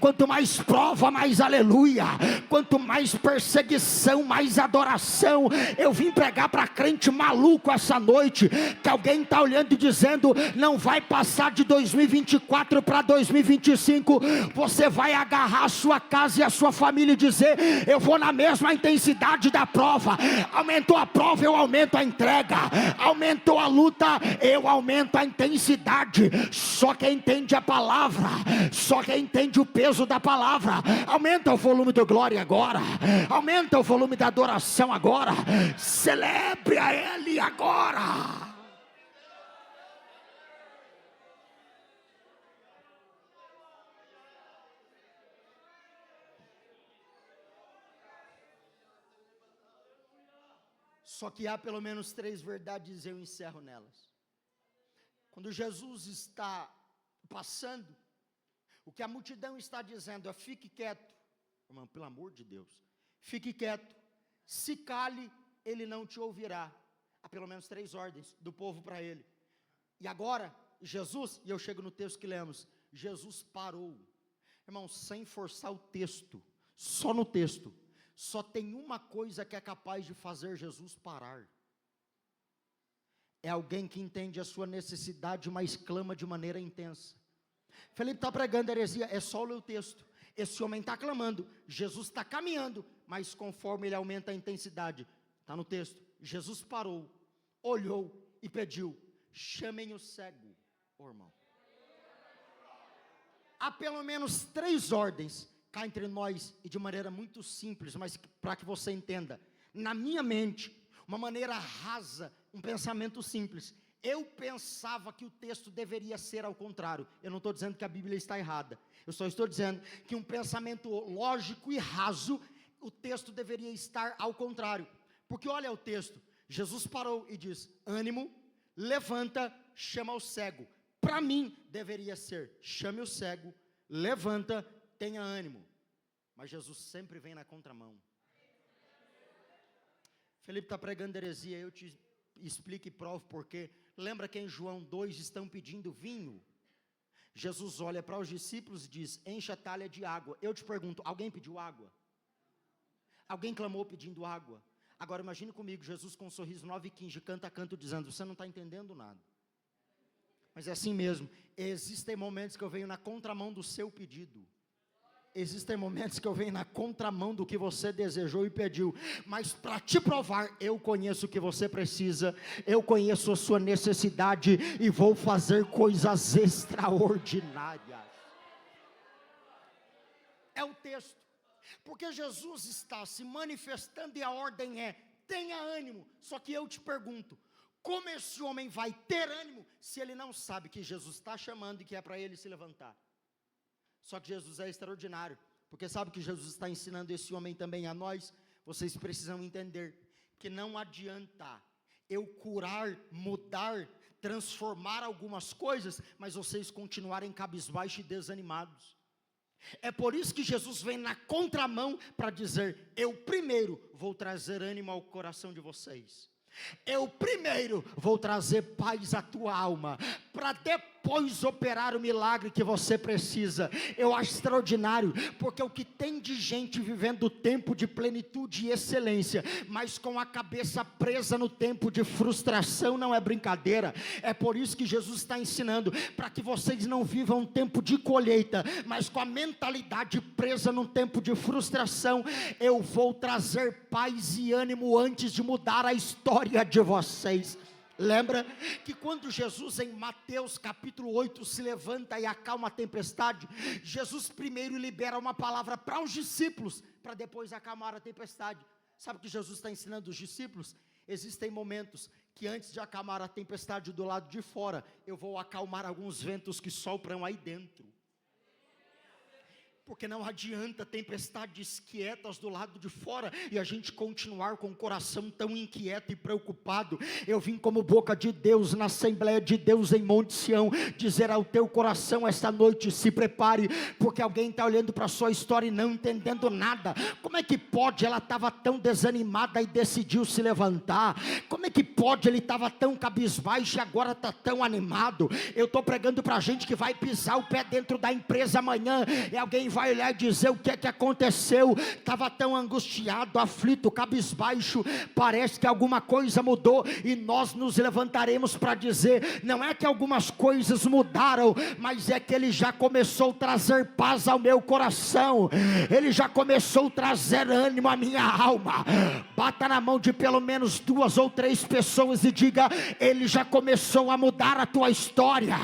Quanto mais prova, mais aleluia. Quanto mais perseguição, mais adoração. Eu vim pregar para crente maluco essa noite, que alguém está olhando e dizendo: não vai passar de 2024 para 2025. Você vai agarrar a sua casa e a sua família e dizer: eu vou na mesma intensidade da prova. Aumentou a prova, eu aumento a entrega. Aumentou a luta, eu aumento a intensidade. Só quem entende a palavra, só quem entende o peso da palavra. Aumenta o volume da glória agora. Aumenta o volume da adoração agora. Celebre a Ele agora. Só que há pelo menos 3 verdades e eu encerro nelas. Quando Jesus está passando, o que a multidão está dizendo é: fique quieto. Irmão, pelo amor de Deus, fique quieto, se cale, ele não te ouvirá. Há pelo menos 3 ordens do povo para ele. E agora, Jesus, e eu chego no texto que lemos, Jesus parou. Irmão, sem forçar o texto, só no texto, só tem uma coisa que é capaz de fazer Jesus parar. É alguém que entende a sua necessidade, mas clama de maneira intensa. Felipe está pregando heresia, é só ler o texto. Esse homem está clamando, Jesus está caminhando, mas conforme ele aumenta a intensidade, está no texto, Jesus parou, olhou e pediu: chamem o cego, irmão. Há pelo menos 3 ordens cá entre nós, e de maneira muito simples, mas para que você entenda, na minha mente, uma maneira rasa, um pensamento simples. Eu pensava que o texto deveria ser ao contrário. Eu não estou dizendo que a Bíblia está errada, eu só estou dizendo que um pensamento lógico e raso, o texto deveria estar ao contrário. Porque olha o texto, Jesus parou e diz: ânimo, levanta, chama o cego. Para mim deveria ser: chame o cego, levanta, tenha ânimo. Mas Jesus sempre vem na contramão. Felipe está pregando heresia, eu te explico e provo porquê. Lembra que em João 2 estão pedindo vinho? Jesus olha para os discípulos e diz: enche a talha de água. Eu te pergunto, alguém pediu água? Alguém clamou pedindo água? Agora imagine comigo, Jesus com um sorriso 9,15, canta a canto, dizendo: você não está entendendo nada. Mas é assim mesmo, existem momentos que eu venho na contramão do seu pedido. Existem momentos que eu venho na contramão do que você desejou e pediu, mas para te provar, eu conheço o que você precisa, eu conheço a sua necessidade e vou fazer coisas extraordinárias. É o texto, porque Jesus está se manifestando e a ordem é: tenha ânimo. Só que eu te pergunto, como esse homem vai ter ânimo se ele não sabe que Jesus está chamando e que é para ele se levantar? Só que Jesus é extraordinário, porque sabe que Jesus está ensinando esse homem também a nós. Vocês precisam entender que não adianta eu curar, mudar, transformar algumas coisas, mas vocês continuarem cabisbaixos e desanimados. É por isso que Jesus vem na contramão para dizer: eu primeiro vou trazer ânimo ao coração de vocês. Eu primeiro vou trazer paz à tua alma, para depois operar o milagre que você precisa. Eu acho extraordinário, porque o que tem de gente vivendo o tempo de plenitude e excelência, mas com a cabeça presa no tempo de frustração, não é brincadeira. É por isso que Jesus está ensinando, para que vocês não vivam um tempo de colheita, mas com a mentalidade presa num tempo de frustração. Eu vou trazer paz e ânimo antes de mudar a história de vocês. Lembra que quando Jesus em Mateus capítulo 8 se levanta e acalma a tempestade, Jesus primeiro libera uma palavra para os discípulos, para depois acalmar a tempestade. Sabe o que Jesus está ensinando os discípulos? Existem momentos que antes de acalmar a tempestade do lado de fora, eu vou acalmar alguns ventos que sopram aí dentro. Porque não adianta tempestades quietas do lado de fora e a gente continuar com o coração tão inquieto e preocupado. Eu vim como boca de Deus na Assembleia de Deus em Monte Sião, dizer ao teu coração esta noite: se prepare, porque alguém está olhando para a sua história e não entendendo nada. Como é que pode? Ela estava tão desanimada e decidiu se levantar. Como é que pode? Ele estava tão cabisbaixo e agora está tão animado. Eu estou pregando para a gente que vai pisar o pé dentro da empresa amanhã, e alguém vai olhar e dizer: o que é que aconteceu? Estava tão angustiado, aflito, cabisbaixo, parece que alguma coisa mudou, e nós nos levantaremos para dizer: não é que algumas coisas mudaram, mas é que Ele já começou a trazer paz ao meu coração, Ele já começou a trazer ânimo à minha alma. Bata na mão de pelo menos 2 ou 3 pessoas e diga: Ele já começou a mudar a tua história,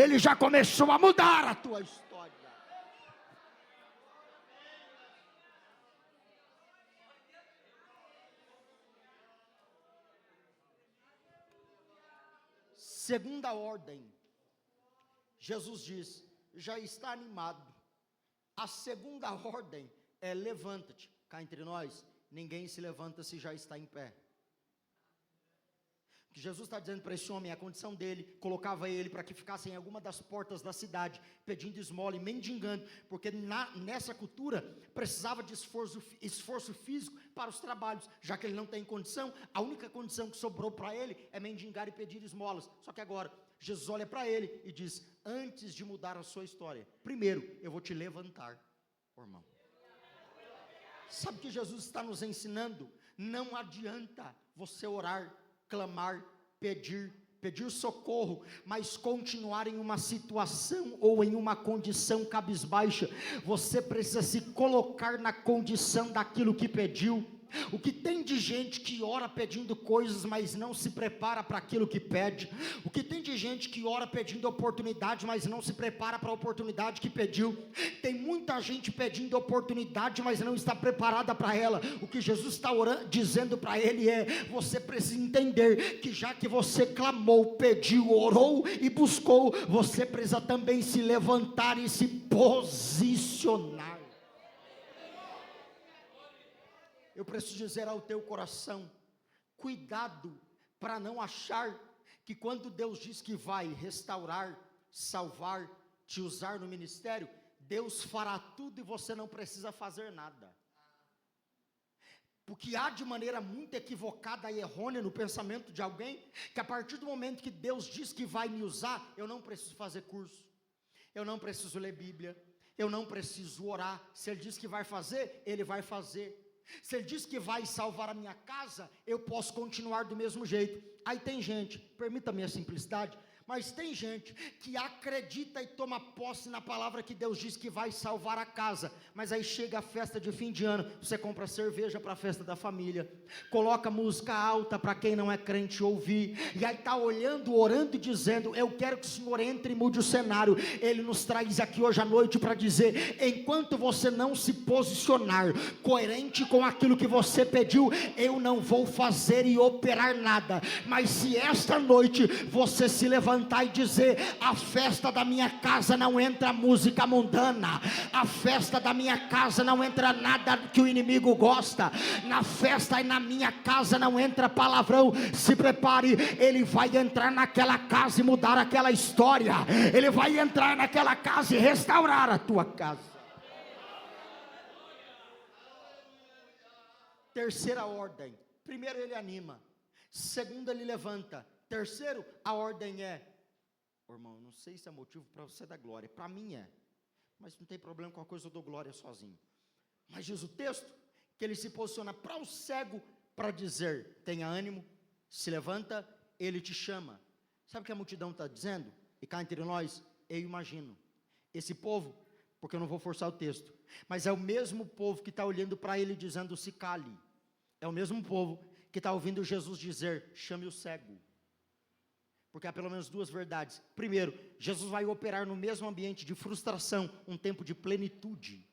Ele já começou a mudar a tua história. Segunda ordem, Jesus diz: já está animado. A segunda ordem é: levanta-te. Cá entre nós, ninguém se levanta se já está em pé. O que Jesus está dizendo para esse homem, a condição dele, colocava ele para que ficasse em alguma das portas da cidade, pedindo esmola e mendigando, porque nessa cultura, precisava de esforço físico para os trabalhos, já que ele não tem condição, a única condição que sobrou para ele é mendigar e pedir esmolas. Só que agora, Jesus olha para ele e diz: antes de mudar a sua história, primeiro, eu vou te levantar, irmão. Sabe o que Jesus está nos ensinando? Não adianta você orar, clamar, pedir socorro, mas continuar em uma situação ou em uma condição cabisbaixa. Você precisa se colocar na condição daquilo que pediu. O que tem de gente que ora pedindo coisas, mas não se prepara para aquilo que pede. O que tem de gente que ora pedindo oportunidade, mas não se prepara para a oportunidade que pediu. Tem muita gente pedindo oportunidade, mas não está preparada para ela. O que Jesus está dizendo para ele é: você precisa entender que já que você clamou, pediu, orou e buscou, você precisa também se levantar e se posicionar. Eu preciso dizer ao teu coração: cuidado para não achar que quando Deus diz que vai restaurar, salvar, te usar no ministério, Deus fará tudo e você não precisa fazer nada. Porque há de maneira muito equivocada e errônea no pensamento de alguém, que a partir do momento que Deus diz que vai me usar, eu não preciso fazer curso, eu não preciso ler Bíblia, eu não preciso orar. Se Ele diz que vai fazer, Ele vai fazer. Se Ele diz que vai salvar a minha casa, eu posso continuar do mesmo jeito. Aí tem gente, permita-me a simplicidade, mas tem gente que acredita e toma posse na palavra que Deus diz que vai salvar a casa, mas aí chega a festa de fim de ano, você compra cerveja para a festa da família, coloca música alta para quem não é crente ouvir, e aí está olhando, orando e dizendo: eu quero que o Senhor entre e mude o cenário. Ele nos traz aqui hoje à noite para dizer: enquanto você não se posicionar coerente com aquilo que você pediu, eu não vou fazer e operar nada. Mas se esta noite você se levantar e dizer: a festa da minha casa não entra música mundana, a festa da minha casa não entra nada que o inimigo gosta, na festa e na minha casa não entra palavrão, se prepare, Ele vai entrar naquela casa e mudar aquela história, Ele vai entrar naquela casa e restaurar a tua casa. Terceira ordem: primeiro Ele anima, segundo Ele levanta, terceiro, a ordem é: irmão, não sei se é motivo para você dar glória, para mim é, mas não tem problema com a coisa, eu dou glória sozinho. Mas diz o texto que Ele se posiciona para o cego para dizer: tenha ânimo, se levanta, Ele te chama. Sabe o que a multidão está dizendo? E cá entre nós, eu imagino, esse povo, porque eu não vou forçar o texto, mas é o mesmo povo que está olhando para Ele dizendo: se cale. É o mesmo povo que está ouvindo Jesus dizer: chame o cego. Porque há pelo menos 2 verdades. Primeiro, Jesus vai operar no mesmo ambiente de frustração, um tempo de plenitude.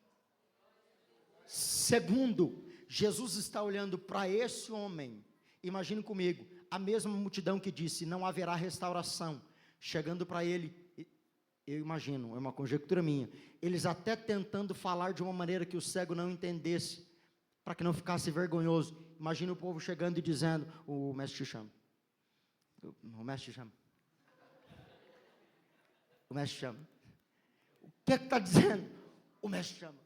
Segundo, Jesus está olhando para esse homem, imagine comigo, a mesma multidão que disse: não haverá restauração, chegando para ele eu imagino, é uma conjectura minha, eles até tentando falar de uma maneira que o cego não entendesse, para que não ficasse vergonhoso. Imagina o povo chegando e dizendo: o mestre te chama, o mestre te chama, o mestre te chama. O que está dizendo? O mestre chama.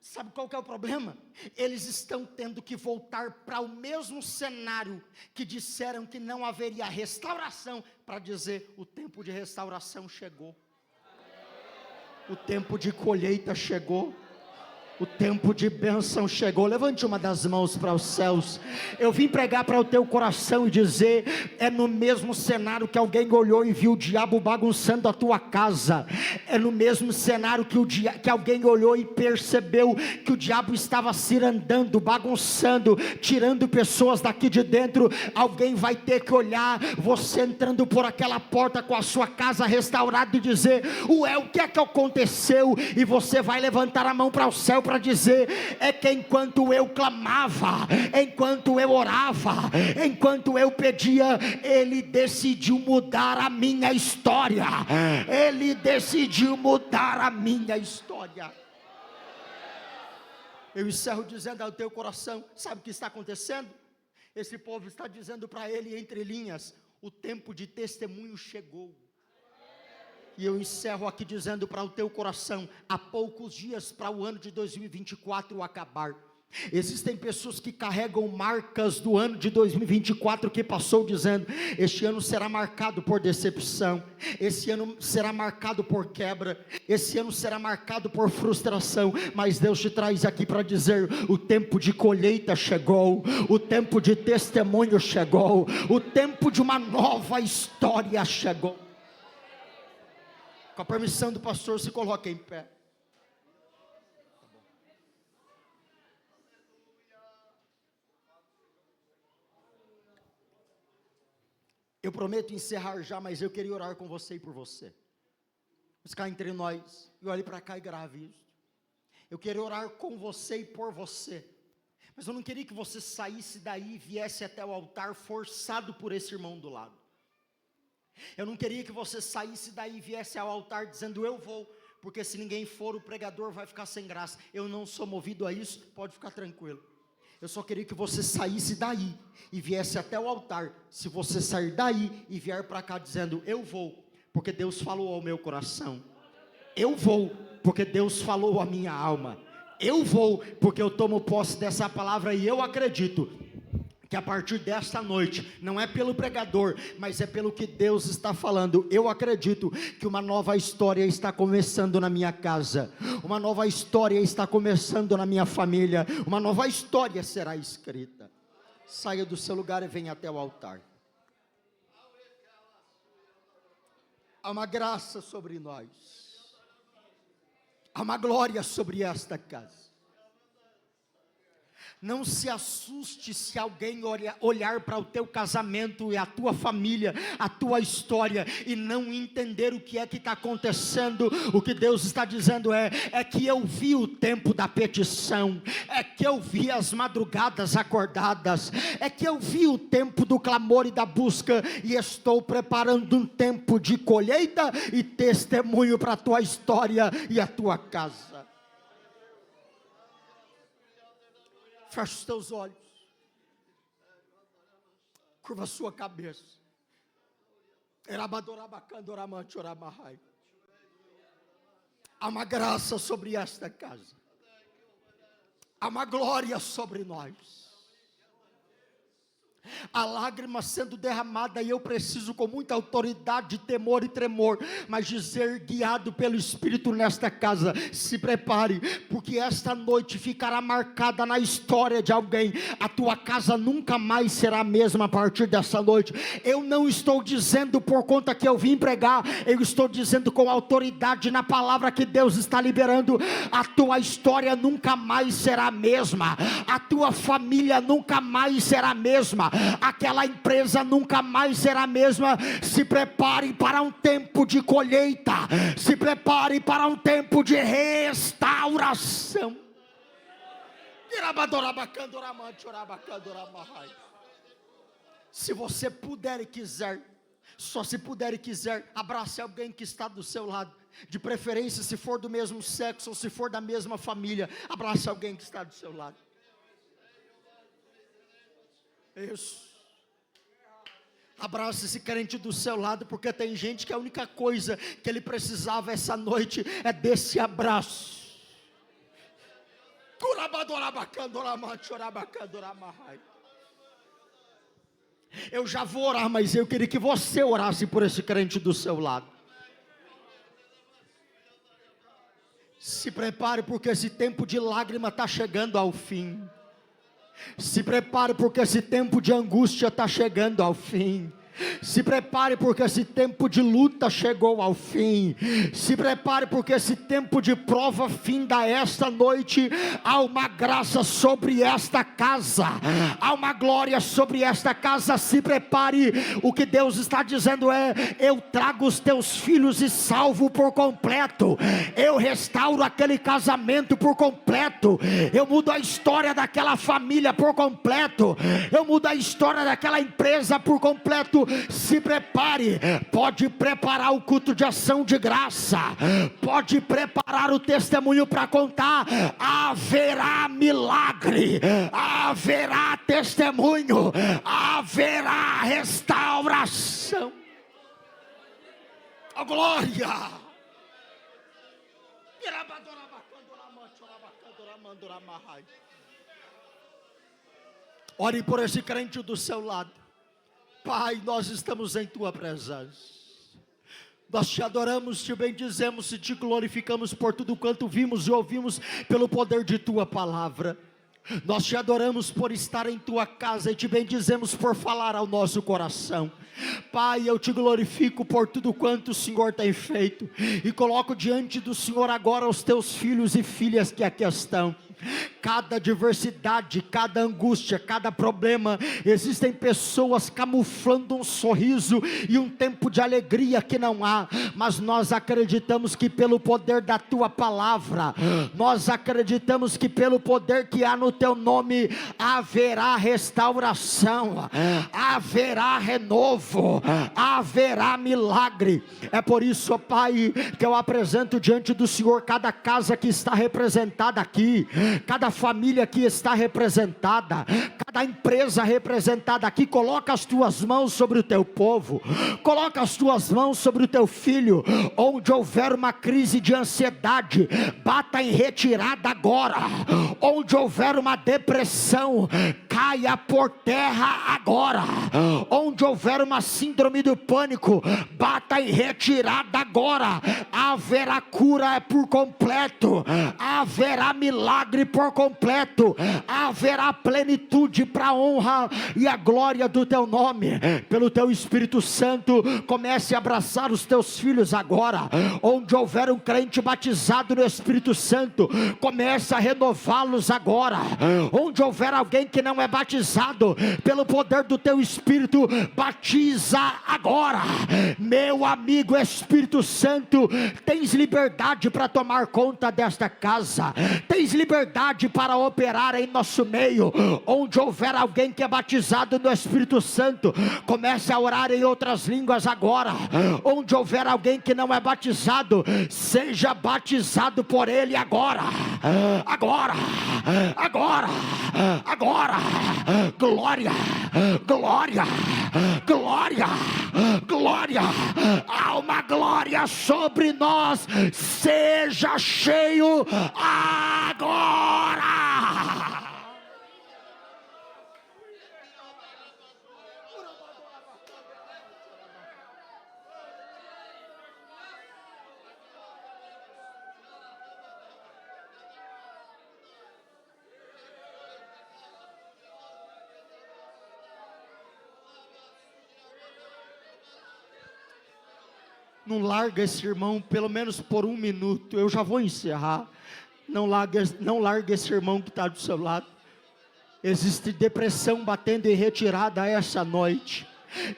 Sabe qual que é o problema? Eles estão tendo que voltar para o mesmo cenário que disseram que não haveria restauração, para dizer: o tempo de restauração chegou, o tempo de colheita chegou, o tempo de bênção chegou. Levante uma das mãos para os céus. Eu vim pregar para o teu coração e dizer: é no mesmo cenário que alguém olhou e viu o diabo bagunçando a tua casa, é no mesmo cenário que alguém olhou e percebeu que o diabo estava cirandando, bagunçando, tirando pessoas daqui de dentro. Alguém vai ter que olhar você entrando por aquela porta com a sua casa restaurada e dizer: ué, o que é que aconteceu? E você vai levantar a mão para o céu para dizer: é que enquanto eu clamava, enquanto eu orava, enquanto eu pedia, Ele decidiu mudar a minha história. Ele decidiu mudar a minha história. Eu encerro dizendo ao teu coração: sabe o que está acontecendo? Esse povo está dizendo para ele, entre linhas: o tempo de testemunho chegou. E eu encerro aqui dizendo para o teu coração: há poucos dias para o ano de 2024 acabar. Existem pessoas que carregam marcas do ano de 2024 que passou, dizendo: este ano será marcado por decepção, esse ano será marcado por quebra, esse ano será marcado por frustração. Mas Deus te traz aqui para dizer: o tempo de colheita chegou, o tempo de testemunho chegou, o tempo de uma nova história chegou. Com a permissão do pastor, se coloque em pé. Eu prometo encerrar já, mas eu queria orar com você e por você. Vamos cá entre nós, e olhe para cá e grave isso. Eu queria orar com você e por você, mas eu não queria que você saísse daí e viesse até o altar forçado por esse irmão do lado. Eu não queria que você saísse daí e viesse ao altar dizendo: eu vou, porque se ninguém for, o pregador vai ficar sem graça. Eu não sou movido a isso, pode ficar tranquilo. Eu só queria que você saísse daí e viesse até o altar. Se você sair daí e vier para cá dizendo: eu vou, porque Deus falou ao meu coração. Eu vou, porque Deus falou à minha alma. Eu vou, porque eu tomo posse dessa palavra e eu acredito que a partir desta noite, não é pelo pregador, mas é pelo que Deus está falando. Eu acredito que uma nova história está começando na minha casa, uma nova história está começando na minha família, uma nova história será escrita. Saia do seu lugar e venha até o altar. Há uma graça sobre nós, há uma glória sobre esta casa. Não se assuste se alguém olhar para o teu casamento e a tua família, a tua história, e não entender o que é que está acontecendo. O que Deus está dizendo é que eu vi o tempo da petição, é que eu vi as madrugadas acordadas, é que eu vi o tempo do clamor e da busca, e estou preparando um tempo de colheita e testemunho para a tua história e a tua casa. Feche os teus olhos, curva a sua cabeça. Há uma graça sobre esta casa, há uma glória sobre nós. Há lágrimas sendo derramada, e eu preciso com muita autoridade, temor e tremor, mas dizer, guiado pelo Espírito nesta casa: se prepare, porque esta noite ficará marcada na história de alguém. A tua casa nunca mais será a mesma a partir dessa noite. Eu não estou dizendo por conta que eu vim pregar, eu estou dizendo com autoridade na palavra que Deus está liberando. A tua história nunca mais será a mesma, a tua família nunca mais será a mesma, aquela empresa nunca mais será a mesma. Se prepare para um tempo de colheita, se prepare para um tempo de restauração. Se você puder e quiser, Só se puder e quiser, abrace alguém que está do seu lado. De preferência, se for do mesmo sexo ou se for da mesma família, abrace alguém que está do seu lado. Isso. Abrace esse crente do seu lado, porque tem gente que a única coisa que ele precisava essa noite é desse abraço. Eu já vou orar, mas eu queria que você orasse por esse crente do seu lado. Se prepare, porque esse tempo de lágrima está chegando ao fim. Se prepare, porque esse tempo de angústia está chegando ao fim. Se prepare, porque esse tempo de luta chegou ao fim. Se prepare, porque esse tempo de prova finda esta noite. Há uma graça sobre esta casa, há uma glória sobre esta casa. Se prepare, o que Deus está dizendo é: eu trago os teus filhos e salvo por completo. Eu restauro aquele casamento por completo. Eu mudo a história daquela família por completo. Eu mudo a história daquela empresa por completo. Se prepare, pode preparar o culto de ação de graça, pode preparar o testemunho para contar. Haverá milagre, haverá testemunho, haverá restauração. A glória. Ore por esse crente do seu lado. Pai, nós estamos em Tua presença. Nós Te adoramos, Te bendizemos e Te glorificamos por tudo quanto vimos e ouvimos pelo poder de Tua palavra. Nós Te adoramos por estar em Tua casa e Te bendizemos por falar ao nosso coração. Pai, eu Te glorifico por tudo quanto o Senhor tem feito e coloco diante do Senhor agora os Teus filhos e filhas que aqui estão. Cada adversidade, cada angústia, cada problema, existem pessoas camuflando um sorriso e um tempo de alegria que não há, mas nós acreditamos que pelo poder da Tua palavra, nós acreditamos que pelo poder que há no Teu nome, haverá restauração, haverá renovo, haverá milagre. É por isso, ó Pai, que eu apresento diante do Senhor cada casa que está representada aqui, cada família que está representada, cada empresa representada aqui. Coloca as Tuas mãos sobre o Teu povo, coloca as Tuas mãos sobre o Teu filho. Onde houver uma crise de ansiedade, bata em retirada agora. Onde houver uma depressão, caia por terra agora. Onde houver uma síndrome do pânico, bata em retirada agora. Haverá cura por completo, haverá milagre por completo, haverá plenitude para a honra e a glória do Teu nome. Pelo Teu Espírito Santo, comece a abraçar os Teus filhos agora. Onde houver um crente batizado no Espírito Santo, comece a renová-los agora. Onde houver alguém que não é batizado, pelo poder do Teu Espírito, batiza agora. Meu amigo Espírito Santo, tens liberdade para tomar conta desta casa, tens liberdade para operar em nosso meio. Onde houver alguém que é batizado no Espírito Santo, comece a orar em outras línguas agora. Onde houver alguém que não é batizado, seja batizado por ele agora. Agora, agora, agora. Glória, glória, glória, glória. Há uma glória sobre nós. Seja cheio agora. Não larga esse irmão, pelo menos por um minuto. Eu já vou encerrar. Não larga esse irmão que está do seu lado. Existe depressão batendo em retirada essa noite.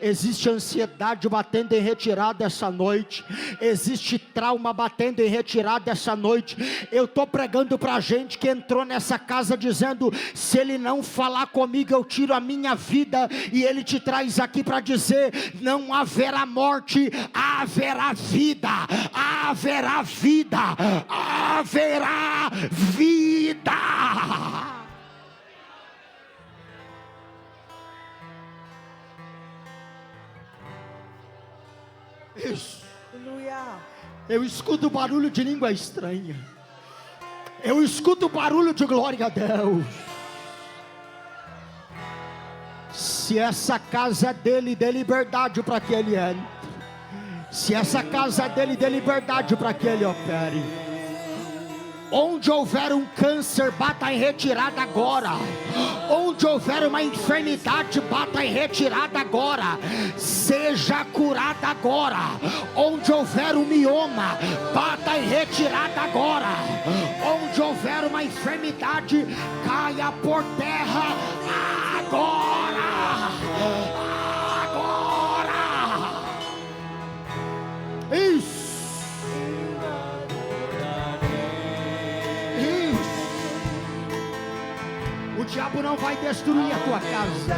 Existe ansiedade batendo em retirada essa noite. Existe trauma batendo em retirada essa noite. Eu estou pregando para gente que entrou nessa casa dizendo: se ele não falar comigo, eu tiro a minha vida. E ele te traz aqui para dizer: não haverá morte, haverá vida, haverá vida, haverá vida. Isso. Eu escuto o barulho de língua estranha. Eu escuto o barulho de glória a Deus. Se essa casa é dele, dê liberdade para que ele entre. Se essa casa é dele, dê liberdade para que ele opere. Onde houver um câncer, bata em retirada agora. Onde houver uma enfermidade, bata em retirada agora. Seja curada agora. Onde houver um mioma, bata em retirada agora. Onde houver uma enfermidade, caia por terra agora. Agora. Isso. O diabo não vai destruir a tua casa.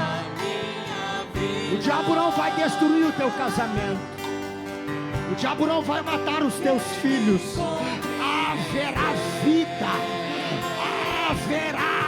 O diabo não vai destruir o teu casamento. O diabo não vai matar os teus filhos. Haverá vida. Haverá